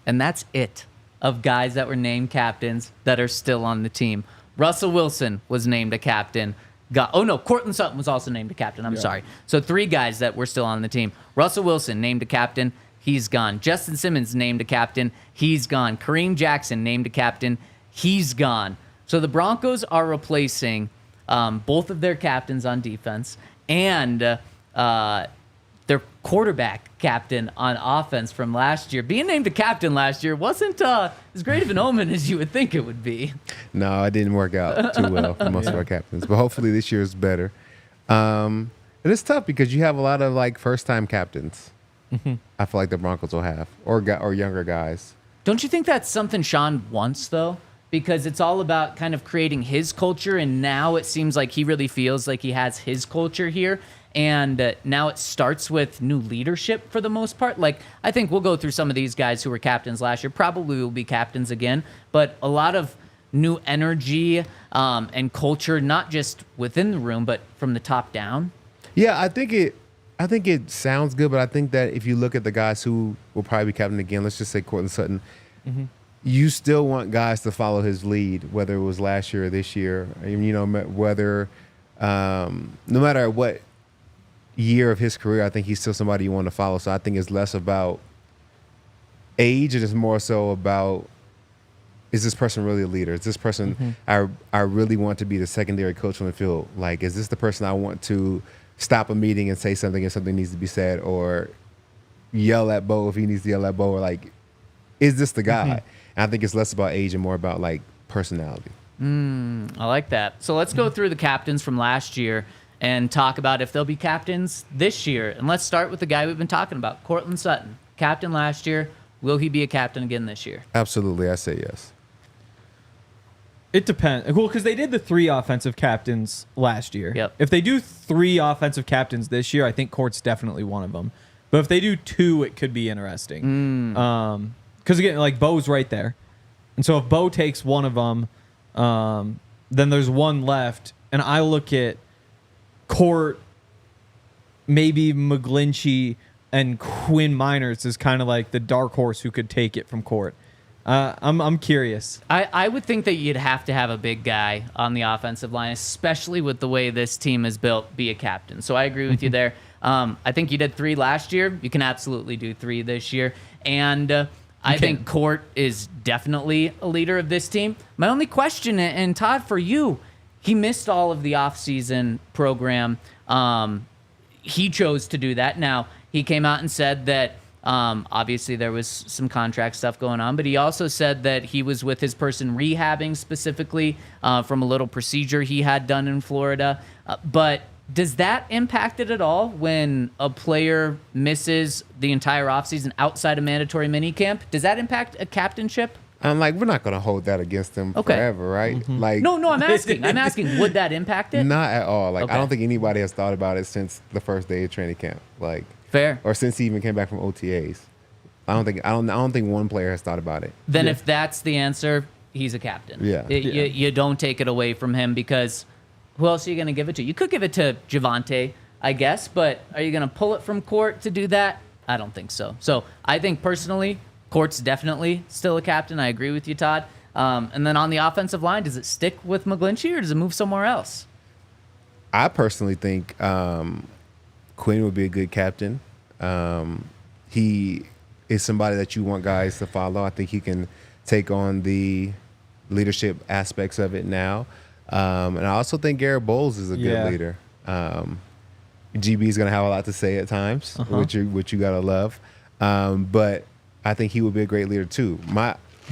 And that's it of guys that were named captains that are still on the team. Russell Wilson was named a captain. Courtland Sutton was also named a captain. I'm sorry. So 3 guys that were still on the team. Russell Wilson named a captain. He's gone. Justin Simmons named a captain. He's gone. Kareem Jackson named a captain. He's gone. So the Broncos are replacing both of their captains on defense and their quarterback captain on offense from last year. Being named a captain last year wasn't as great of an omen as you would think it would be. No, it didn't work out too well for most of our captains. But hopefully this year is better. And it's tough because you have a lot of like first-time captains. I feel like the Broncos will have, or younger guys. Don't you think that's something Sean wants, though? Because it's all about kind of creating his culture, and now it seems like he really feels like he has his culture here. And now it starts with new leadership for the most part. Like, I think we'll go through some of these guys who were captains last year, probably will be captains again, but a lot of new energy and culture, not just within the room, but from the top down. Yeah, I think it sounds good, but I think that if you look at the guys who will probably be captain again, let's just say Courtland Sutton, you still want guys to follow his lead, whether it was last year or this year. You know, whether no matter what year of his career, I think he's still somebody you want to follow. So I think it's less about age and it's more so about, is this person really a leader? Is this person I really want to be the secondary coach on the field? Like, is this the person I want to stop a meeting and say something if something needs to be said, or yell at Bo if he needs to yell at Bo, or like, is this the guy? And I think it's less about age and more about like personality. I like that. So let's go through the captains from last year and talk about if they'll be captains this year. And let's start with the guy we've been talking about, Courtland Sutton. Captain last year. Will he be a captain again this year? Absolutely. I say yes. It depends. Well, because they did the 3 offensive captains last year. Yep. If they do 3 offensive captains this year, I think Court's definitely one of them. But if they do 2, it could be interesting. Because again, like Bo's right there. And so if Bo takes one of them, then there's one left. And I look at Court, maybe McGlinchey, and Quinn Miners is kind of like the dark horse who could take it from Court. I'm curious. I would think that you'd have to have a big guy on the offensive line, especially with the way this team is built, be a captain. So I agree with you there. I think you did 3 last year. You can absolutely do 3 this year. And I think Court is definitely a leader of this team. My only question, and Todd, for you, he missed all of the offseason program. He chose to do that. Now, he came out and said that obviously there was some contract stuff going on, but he also said that he was with his person rehabbing specifically from a little procedure he had done in Florida. But does that impact it at all when a player misses the entire offseason outside of mandatory minicamp? Does that impact a captainship? I'm like, we're not going to hold that against them forever, right? Like, No, I'm asking, would that impact it? Not at all. Like, Okay. I don't think anybody has thought about it since the first day of training camp. Like, Fair. or since he even came back from OTAs. I don't think one player has thought about it. Then if that's the answer, he's a captain. Yeah. You don't take it away from him because who else are you going to give it to? You could give it to Javonte, I guess, but are you going to pull it from Court to do that? I don't think so. So I think personally, Court's definitely still a captain. I agree with you, Todd. And then on the offensive line, does it stick with McGlinchey or does it move somewhere else? I personally think Quinn would be a good captain. He is somebody that you want guys to follow. I think he can take on the leadership aspects of it now. And I also think Garett Bolles is a good leader. GB is going to have a lot to say at times, which you got to love. But I think he would be a great leader too.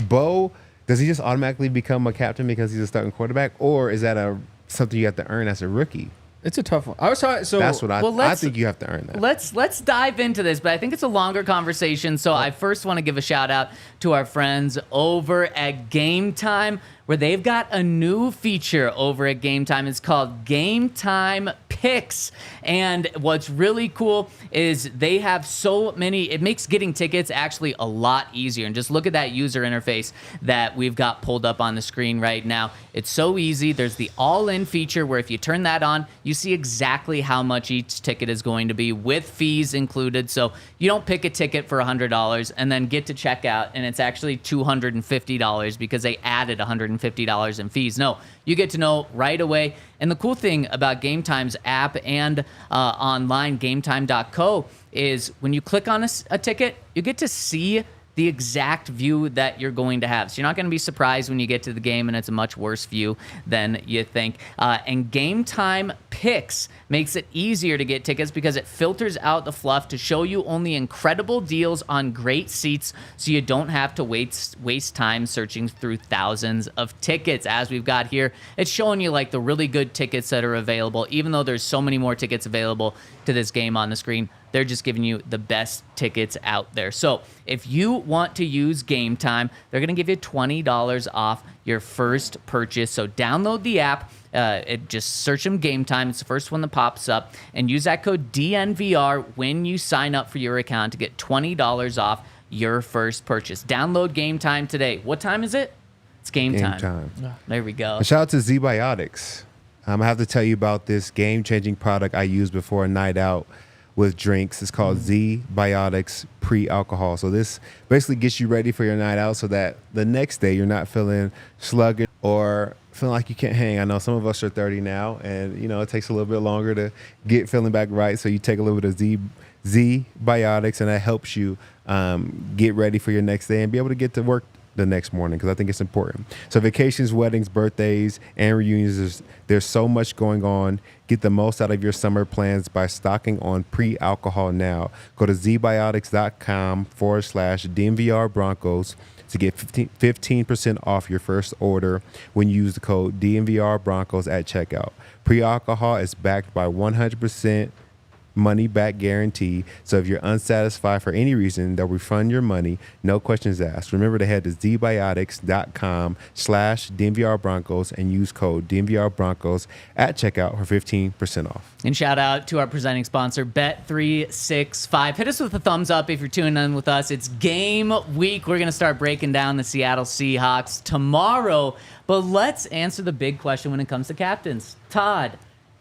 Bo, does he just automatically become a captain because he's a starting quarterback, or is that something you have to earn as a rookie? It's a tough one. That's what I think you have to earn that. Let's dive into this, but I think it's a longer conversation. So I first want to give a shout out to our friends over at Game Time, where they've got a new feature over at Game Time. It's called Game Time Picks. And what's really cool is they have so many, it makes getting tickets actually a lot easier. And just look at that user interface that we've got pulled up on the screen right now. It's so easy. There's the all-in feature where if you turn that on, you see exactly how much each ticket is going to be with fees included. So you don't pick a ticket for $100 and then get to checkout and it's actually $250 because they added $150 in fees. No, you get to know right away. And the cool thing about Game Time's app and online gametime.co is when you click on a ticket, you get to see the exact view that you're going to have. So you're not going to be surprised when you get to the game and it's a much worse view than you think. And Game Time Picks makes it easier to get tickets because it filters out the fluff to show you only incredible deals on great seats so you don't have to waste time searching through thousands of tickets. As we've got here, it's showing you like the really good tickets that are available, even though there's so many more tickets available to this game on the screen. They're just giving you the best tickets out there. So if you want to use Game Time, they're going to give you $20 off your first purchase. So download the app. Just search them Game Time. It's the first one that pops up. And use that code DNVR when you sign up for your account to get $20 off your first purchase. Download Game Time today. What time is it? It's game time. There we go. And shout out to Z-Biotics. I have to tell you about this game-changing product I used before a night out with drinks. It's called Z-Biotics Pre-Alcohol. So this basically gets you ready for your night out so that the next day you're not feeling sluggish or feeling like you can't hang. I know some of us are 30 now and, it takes a little bit longer to get feeling back right. So you take a little bit of Z-Biotics and that helps you get ready for your next day and be able to get to work the next morning, because I think it's important. So vacations, weddings, birthdays, and reunions, there's so much going on. Get the most out of your summer plans by stocking on pre-alcohol now. Go to zbiotics.com/DNVR Broncos to get 15% off your first order when you use the code DNVR Broncos at checkout. Pre-alcohol is backed by 100% money back guarantee. So if you're unsatisfied for any reason, they'll refund your money. No questions asked. Remember to head to zbiotics.com/DNVR Broncos and use code DNVR Broncos at checkout for 15% off. And shout out to our presenting sponsor, Bet365. Hit us with a thumbs up if you're tuning in with us. It's game week. We're going to start breaking down the Seattle Seahawks tomorrow. But let's answer the big question when it comes to captains. Todd,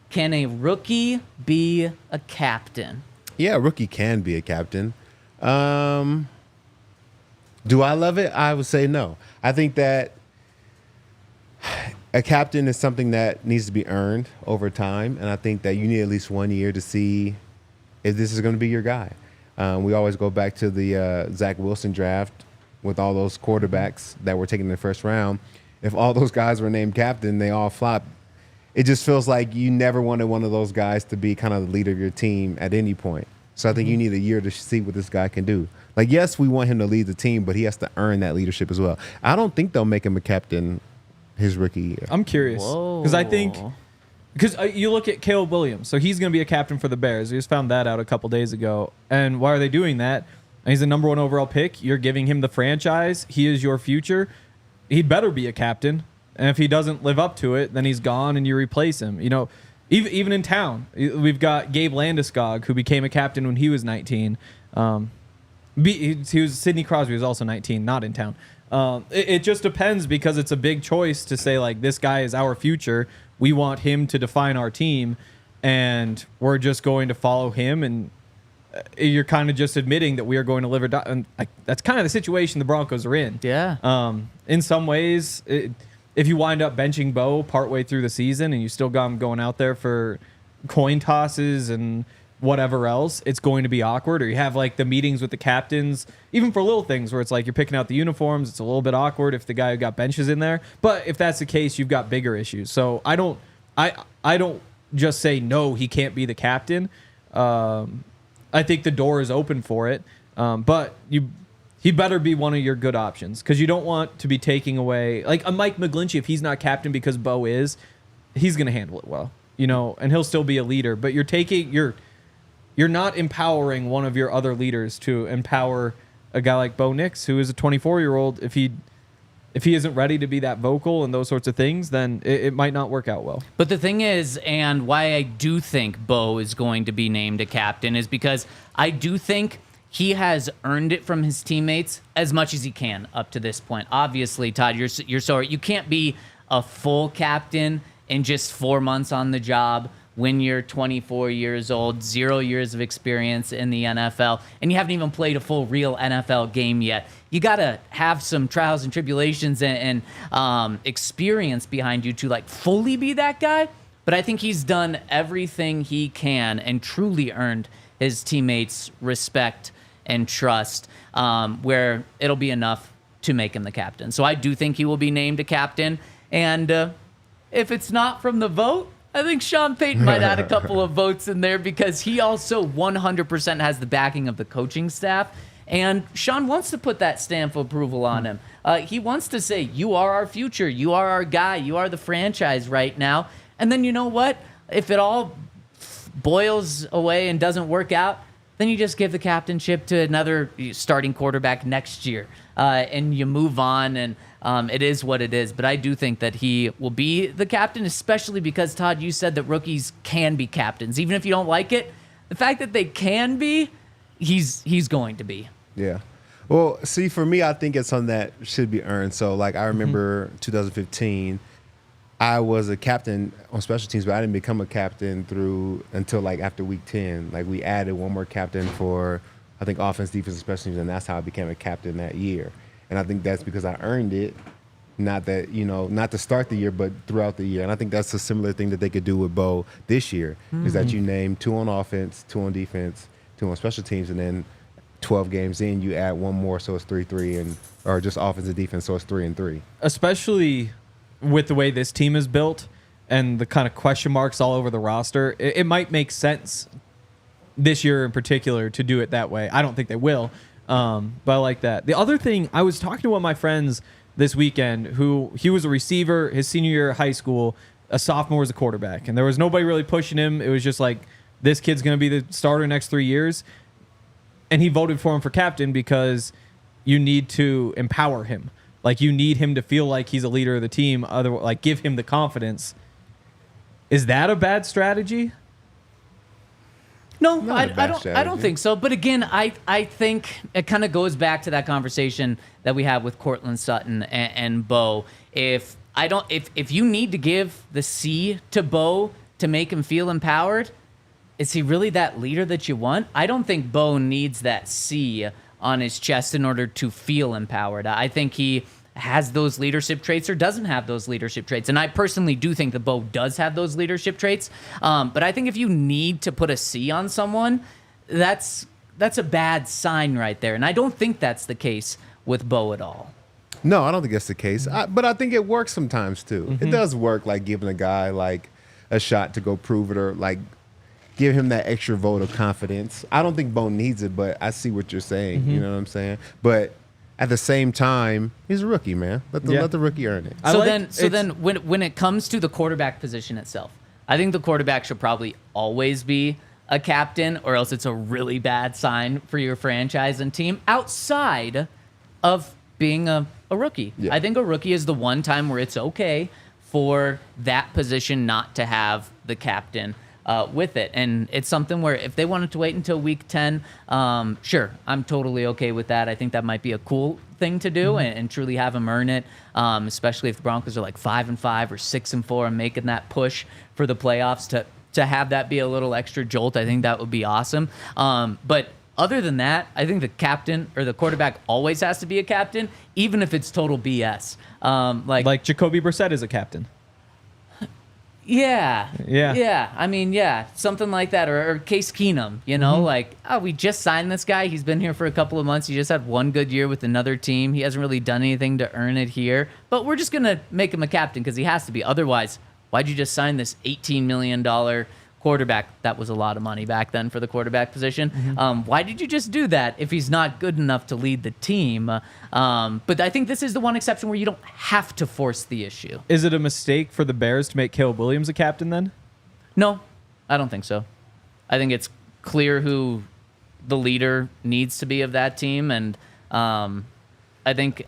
can a rookie be a captain? Yeah, a rookie can be a captain. Do I love it? I would say no. I think that a captain is something that needs to be earned over time, and I think that you need at least 1 year to see if this is going to be your guy. We always go back to the Zach Wilson draft with all those quarterbacks that were taken in the first round. If all those guys were named captain, they all flopped. It just feels like you never wanted one of those guys to be kind of the leader of your team at any point. So I think you need a year to see what this guy can do. Like, yes, we want him to lead the team, but he has to earn that leadership as well. I don't think they'll make him a captain his rookie year. I'm curious because I think you look at Caleb Williams. So he's going to be a captain for the Bears. We just found that out a couple days ago. And why are they doing that? He's the number 1 overall pick. You're giving him the franchise. He is your future. He'd better be a captain. And if he doesn't live up to it, then he's gone and you replace him. Even in town, we've got Gabe Landeskog, who became a captain when he was 19. He was Sidney Crosby was also 19, not in town. It just depends because it's a big choice to say, like, this guy is our future. We want him to define our team, and we're just going to follow him. And you're kind of just admitting that we are going to live or die. And that's kind of the situation the Broncos are in. Yeah. In some ways, if you wind up benching Bo partway through the season and you still got him going out there for coin tosses and whatever else, it's going to be awkward. Or you have like the meetings with the captains, even for little things where it's like you're picking out the uniforms. It's a little bit awkward if the guy who got benches in there. But if that's the case, you've got bigger issues. So I don't just say no, he can't be the captain. I think the door is open for it. But he better be one of your good options, because you don't want to be taking away like a Mike McGlinchey. If he's not captain because Bo is, he's going to handle it well, and he'll still be a leader. But you're not empowering one of your other leaders to empower a guy like Bo Nix, who is a 24-year-old. If he isn't ready to be that vocal and those sorts of things, then it might not work out well. But the thing is, and why I do think Bo is going to be named a captain, is because I do think he has earned it from his teammates as much as he can up to this point. Obviously, Todd, you're sorry. You can't be a full captain in just 4 months on the job when you're 24 years old, 0 years of experience in the NFL, and you haven't even played a full real NFL game yet. You got to have some trials and tribulations and experience behind you to like fully be that guy. But I think he's done everything he can and truly earned his teammates' respect and trust, where it'll be enough to make him the captain. So I do think he will be named a captain. And if it's not from the vote, I think Sean Payton might add a couple of votes in there, because he also 100% has the backing of the coaching staff. And Sean wants to put that stamp of approval on him. He wants to say, you are our future. You are our guy. You are the franchise right now. And then you know what? If it all boils away and doesn't work out, then you just give the captainship to another starting quarterback next year. And you move on, and it is what it is. But I do think that he will be the captain, especially because, Todd, you said that rookies can be captains. Even if you don't like it, the fact that they can be, he's going to be. Yeah. Well, see, for me, I think it's something that should be earned. So, like, I remember 2015, I was a captain on special teams, but I didn't become a captain until like after week 10. Like, we added one more captain for, I think, offense, defense, and special teams, and that's how I became a captain that year. And I think that's because I earned it, not that, not to start the year, but throughout the year. And I think that's a similar thing that they could do with Bo this year, is that you name 2 on offense, 2 on defense, 2 on special teams, and then 12 games in, you add one more, so it's 3-3, or just offense and defense, so it's 3-3. Especially with the way this team is built and the kind of question marks all over the roster, it might make sense this year in particular to do it that way. I don't think they will, but I like that. The other thing, I was talking to one of my friends this weekend he was a receiver his senior year of high school, a sophomore as a quarterback, and there was nobody really pushing him. It was just like, this kid's going to be the starter next 3 years. And he voted for him for captain because you need to empower him. Like, you need him to feel like he's a leader of the team. Like, give him the confidence. Is that a bad strategy? No, I don't think so. But again, I think it kind of goes back to that conversation that we have with Courtland Sutton and Bo. If you need to give the C to Bo to make him feel empowered, is he really that leader that you want? I don't think Bo needs that C on his chest in order to feel empowered. I think he has those leadership traits or doesn't have those leadership traits. And I personally do think that Bo does have those leadership traits. But I think if you need to put a C on someone, that's a bad sign right there. And I don't think that's the case with Bo at all. No, I don't think that's the case. But I think it works sometimes too. Mm-hmm. It does work, like giving a guy like a shot to go prove it, or like give him that extra vote of confidence. I don't think Bo needs it, but I see what you're saying. Mm-hmm. You know what I'm saying? But at the same time, he's a rookie, man. Let the rookie earn it. So then when it comes to the quarterback position itself, I think the quarterback should probably always be a captain, or else it's a really bad sign for your franchise and team outside of being a rookie. Yeah. I think a rookie is the one time where it's okay for that position not to have the captain with it. And it's something where if they wanted to wait until week 10, sure, I'm totally okay with that. I think that might be a cool thing to do, and truly have him earn it, especially if the Broncos are like 5-5 or 6-4 and making that push for the playoffs to have that be a little extra jolt. I think that would be awesome. But other than that, I think the captain or the quarterback always has to be a captain, even if it's total BS. Like Jacoby Brissett is a captain. Yeah. I mean, something like that, or Case Keenum. You know, like, oh, we just signed this guy. He's been here for a couple of months. He just had one good year with another team. He hasn't really done anything to earn it here. But we're just gonna make him a captain because he has to be. Otherwise, why'd you just sign this $18 million quarterback? That was a lot of money back then for the quarterback position. Why did you just do that if he's not good enough to lead the team? But I think this is the one exception where you don't have to force the issue. Is it a mistake for the Bears to make Caleb Williams a captain then? No, I don't think so. I think it's clear who the leader needs to be of that team, and I think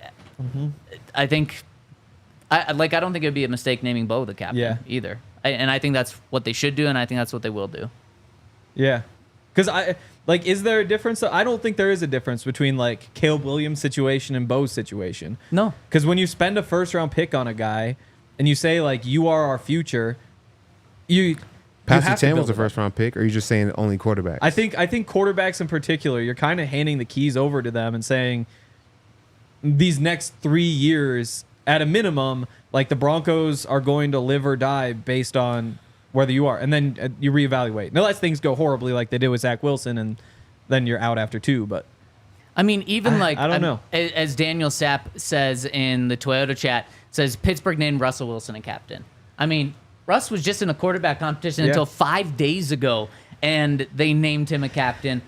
I don't think it'd be a mistake naming Bo the captain either. And I think that's what they should do, and I think that's what they will do. Yeah. Because is there a difference? I don't think there is a difference between like Caleb Williams' situation and Bo's situation. No. Because when you spend a first-round pick on a guy and you say like you are our future, Pastor Chan was a first-round pick, or are you just saying only quarterbacks? I think quarterbacks in particular, you're kind of handing the keys over to them and saying these next 3 years, at a minimum, like the Broncos are going to live or die based on whether you are, and then you reevaluate. Unless things go horribly like they did with Zach Wilson, and then you're out after 2. But I mean, even I don't know. As Daniel Sapp says in the Toyota chat, says Pittsburgh named Russell Wilson a captain. I mean, Russ was just in a quarterback competition until 5 days ago, and they named him a captain.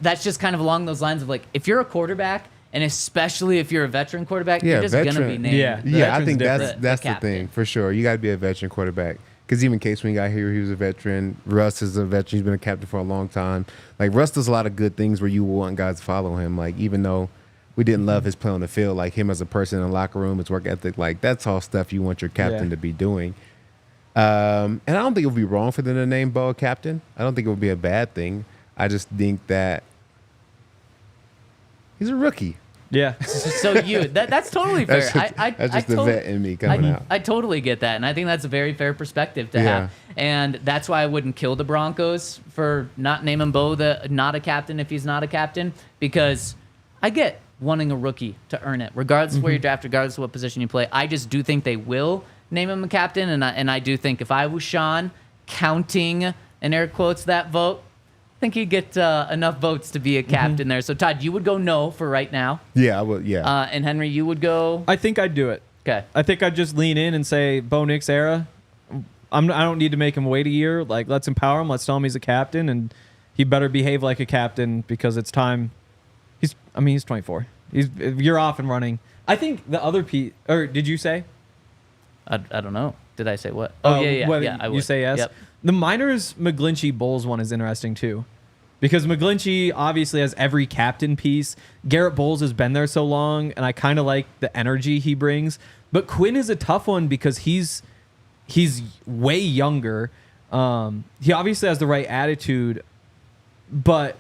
That's just kind of along those lines of like, if you're a quarterback, and especially if you're a veteran quarterback, you're just going to be named. I think that's the thing, for sure. You got to be a veteran quarterback. Because even Case, when he got here, he was a veteran. Russ is a veteran. He's been a captain for a long time. Like, Russ does a lot of good things where you want guys to follow him. Like, even though we didn't love his play on the field, like him as a person in the locker room, his work ethic, like, that's all stuff you want your captain to be doing. And I don't think it would be wrong for them to name Bo a captain. I don't think it would be a bad thing. I just think that he's a rookie. Yeah. So that's totally fair. That's just the vet in me coming out. I totally get that, and I think that's a very fair perspective to have. And that's why I wouldn't kill the Broncos for not naming Bo not a captain if he's not a captain, because I get wanting a rookie to earn it, regardless of where you draft, regardless of what position you play. I just do think they will name him a captain, and I do think if I was Sean, counting in air quotes that vote, I think he'd get enough votes to be a captain there. So, Todd, you would go no for right now. Yeah, I would, yeah. And Henry, you would go? I think I'd do it. Okay. I think I'd just lean in and say, Bo Nix era, I don't need to make him wait a year. Like, let's empower him. Let's tell him he's a captain, and he better behave like a captain because it's time. He's 24. You're off and running. I think the other piece, or did you say? I don't know. Did I say what? Oh, yeah. I would. You say yes? Yep. The Miners McGlinchey Bolles one is interesting too, because McGlinchey obviously has every captain piece. Garett Bolles has been there so long, and I kind of like the energy he brings. But Quinn is a tough one because he's way younger. He obviously has the right attitude, but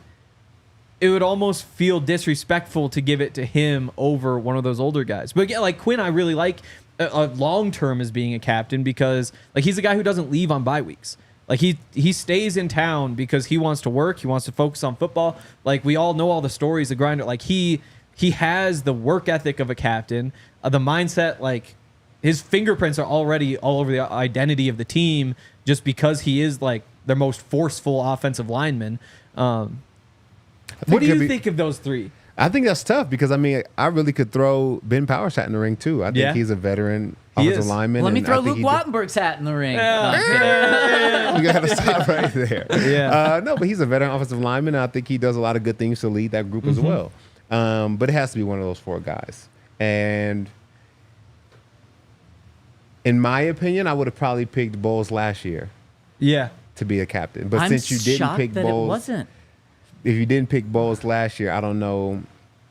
it would almost feel disrespectful to give it to him over one of those older guys. But yeah, like Quinn, I really like long term as being a captain because like he's a guy who doesn't leave on bye weeks. Like he stays in town because he wants to work. He wants to focus on football. Like we all know all the stories, the grinder. Like he has the work ethic of a captain, the mindset. Like his fingerprints are already all over the identity of the team just because he is like their most forceful offensive lineman. What do you think of those three? I think that's tough because, I mean, I really could throw Ben Power's hat in the ring, too. I think he's a veteran offensive lineman. Let me throw Luke Wattenberg's hat in the ring. We got to stop right there. Yeah. No, but he's a veteran offensive lineman, and I think he does a lot of good things to lead that group as well. But it has to be one of those 4 guys. And in my opinion, I would have probably picked Bolles last year. Yeah. To be a captain. But I'm since you didn't pick that Bolles. It wasn't. If you didn't pick Bolles last year, I don't know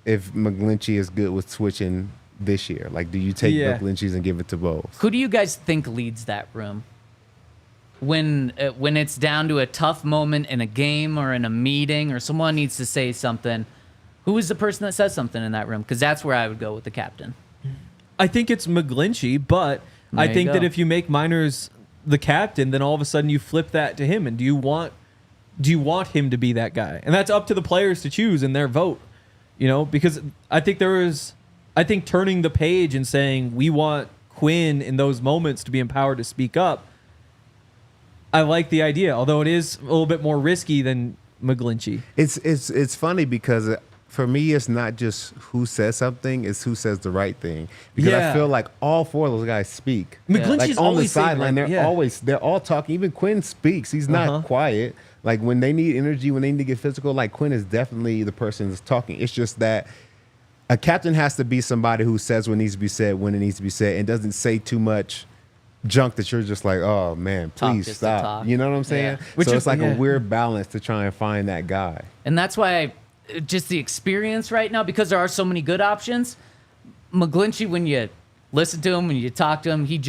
if McGlinchey is good with switching this year. Like, do you take McGlinchey's and give it to Bolles? Who do you guys think leads that room? When it's down to a tough moment in a game or in a meeting or someone needs to say something, who is the person that says something in that room? Because that's where I would go with the captain. I think it's McGlinchey, but I think that if you make Miners the captain, then all of a sudden you flip that to him. And do you want him to be that guy? And that's up to the players to choose in their vote, you know, because I think turning the page and saying we want Quinn in those moments to be empowered to speak up, I like the idea, although it is a little bit more risky than McGlinchey. It's funny because for me, it's not just who says something; it's who says the right thing. Because I feel like all four of those guys speak. McGlinchey's like on the always saying sideline, that, they're all talking. Even Quinn speaks; he's not quiet. Like when they need energy, when they need to get physical, like Quinn is definitely the person that's talking. It's just that a captain has to be somebody who says what needs to be said when it needs to be said, and doesn't say too much junk that you're just like, oh man, please stop. You know what I'm saying? Yeah. So it's like a weird balance to try and find that guy. And that's why just the experience right now, because there are so many good options. McGlinchey, when you listen to him, when you talk to him, he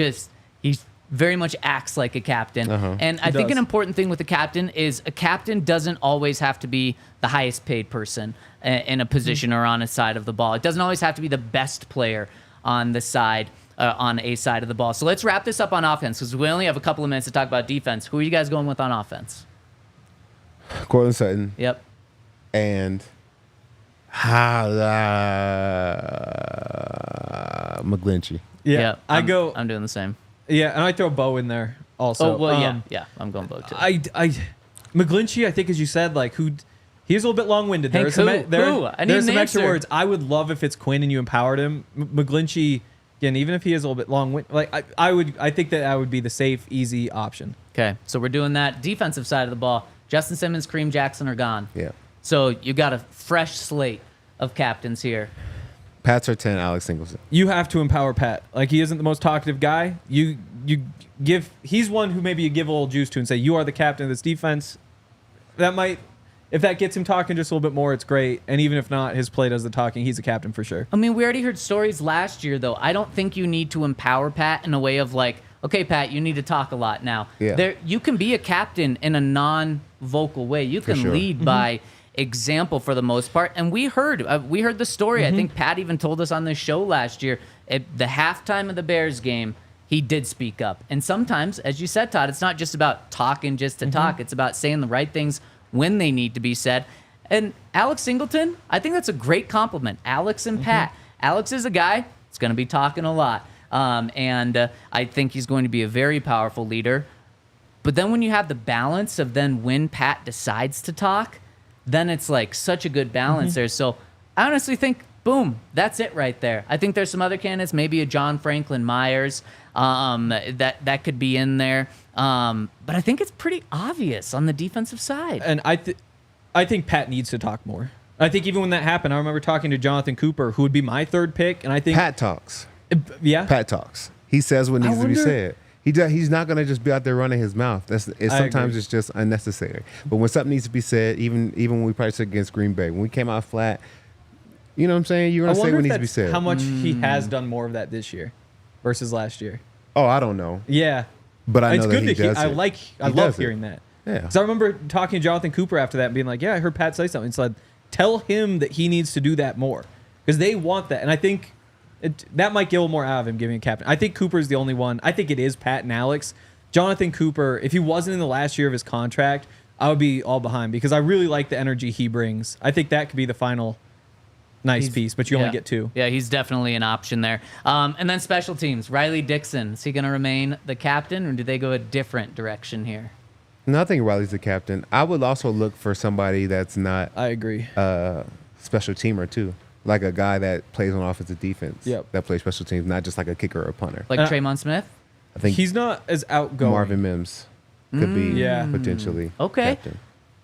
very much acts like a captain. And I think an important thing with a captain is a captain doesn't always have to be the highest paid person in a position or on a side of the ball. It doesn't always have to be the best player on the side, on a side of the ball. So let's wrap this up on offense because we only have a couple of minutes to talk about defense. Who are you guys going with on offense? Courtland Sutton. Yep. And McGlinchey. Yeah, I'm doing the same. Yeah, and I throw Bo in there also. Oh well, yeah, I'm going Bo too. McGlinchey, I think, as you said, like he's a little bit long-winded. Hank, There's some extra words. I would love if it's Quinn and you empowered him. McGlinchey, again, even if he is a little bit long-winded, like I think that would be the safe, easy option. Okay, so we're doing that. Defensive side of the ball, Justin Simmons, Kareem Jackson are gone. Yeah. So you got a fresh slate of captains here. Pat Surtain, Alex Singleton. You have to empower Pat. Like, he isn't the most talkative guy. You give. He's one who maybe you give a little juice to and say, you are the captain of this defense. That might, if that gets him talking just a little bit more, it's great. And even if not, his play does the talking. He's a captain for sure. I mean, we already heard stories last year, though. I don't think you need to empower Pat in a way of like, okay, Pat, you need to talk a lot now. Yeah. You can be a captain in a non-vocal way. You can lead by example for the most part. And we heard the story. I think Pat even told us on this show last year at the halftime of the Bears game, he did speak up. And sometimes, as you said, Todd, it's not just about talking just to talk. It's about saying the right things when they need to be said. And Alex Singleton, I think that's a great compliment. Alex and Pat. Alex is a guy that's going to be talking a lot. And I think he's going to be a very powerful leader. But then when you have the balance of then when Pat decides to talk, then it's like such a good balance there. So I honestly think, boom, that's it right there. I think there's some other candidates, maybe a John Franklin Myers that could be in there. But I think it's pretty obvious on the defensive side. And I think Pat needs to talk more. I think even when that happened, I remember talking to Jonathan Cooper, who would be my third pick, and I think Pat talks. Yeah, Pat talks. He says what needs to be said. He's not going to just be out there running his mouth. Sometimes it's just unnecessary. But when something needs to be said, even when we practiced against Green Bay, when we came out flat, you know what I'm saying? You're going to say what needs to be said. How much he has done more of that this year versus last year? Oh, I don't know. Yeah, but I know it's that good he to hear. does I love hearing that. Yeah. Because I remember talking to Jonathan Cooper after that and being like, yeah, I heard Pat say something. It's like, tell him that he needs to do that more because they want that. And I think that might get a little more out of him giving a captain. I think Cooper's the only one. I think it is Pat and Alex. Jonathan Cooper, if he wasn't in the last year of his contract, I would be all behind because I really like the energy he brings. I think that could be the final nice piece, but you only get two. Yeah, he's definitely an option there. And then special teams. Riley Dixon, is he going to remain the captain or do they go a different direction here? No, I think Riley's the captain. I would also look for somebody that's not I agree. Special teamer too. Like a guy that plays on offensive defense. Yep. That plays special teams, not just like a kicker or a punter. Like Tremon Smith? I think he's not as outgoing. Marvin Mims could be potentially okay. captain.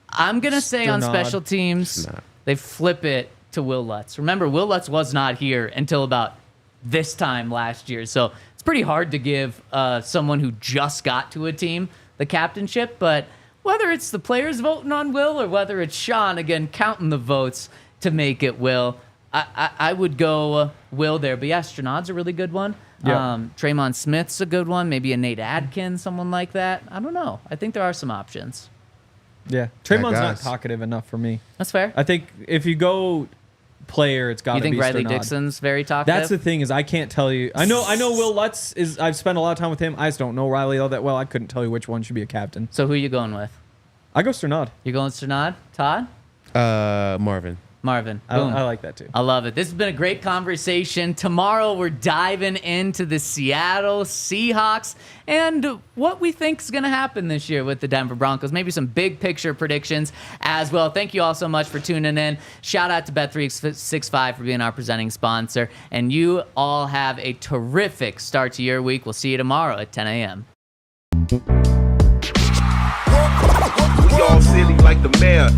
I'm going to say on Sternod. special teams, they flip it to Will Lutz. Remember, Will Lutz was not here until about this time last year. So it's pretty hard to give someone who just got to a team the captainship. But whether it's the players voting on Will or whether it's Sean, again, counting the votes to make it Will, I would go Will there. But yeah, Sternod's a really good one. Yeah. Tremon Smith's a good one. Maybe a Nate Adkins, someone like that. I don't know. I think there are some options. Yeah. Tremon's not talkative enough for me. That's fair. I think if you go player, it's got to be You think Riley Sternod. Dixon's very talkative? That's the thing is I can't tell you. I know Will Lutz is. I've spent a lot of time with him. I just don't know Riley all that well. I couldn't tell you which one should be a captain. So who are you going with? I go Sternod. You're going Sternod? Todd? Marvin. Marvin. I Boom. like that too. I love it. This has been a great conversation. Tomorrow, we're diving into the Seattle Seahawks and what we think is going to happen this year with the Denver Broncos. Maybe some big picture predictions as well. Thank you all so much for tuning in. Shout out to Bet365 for being our presenting sponsor. And you all have a terrific start to your week. We'll see you tomorrow at 10 a.m. We all silly like the mayor.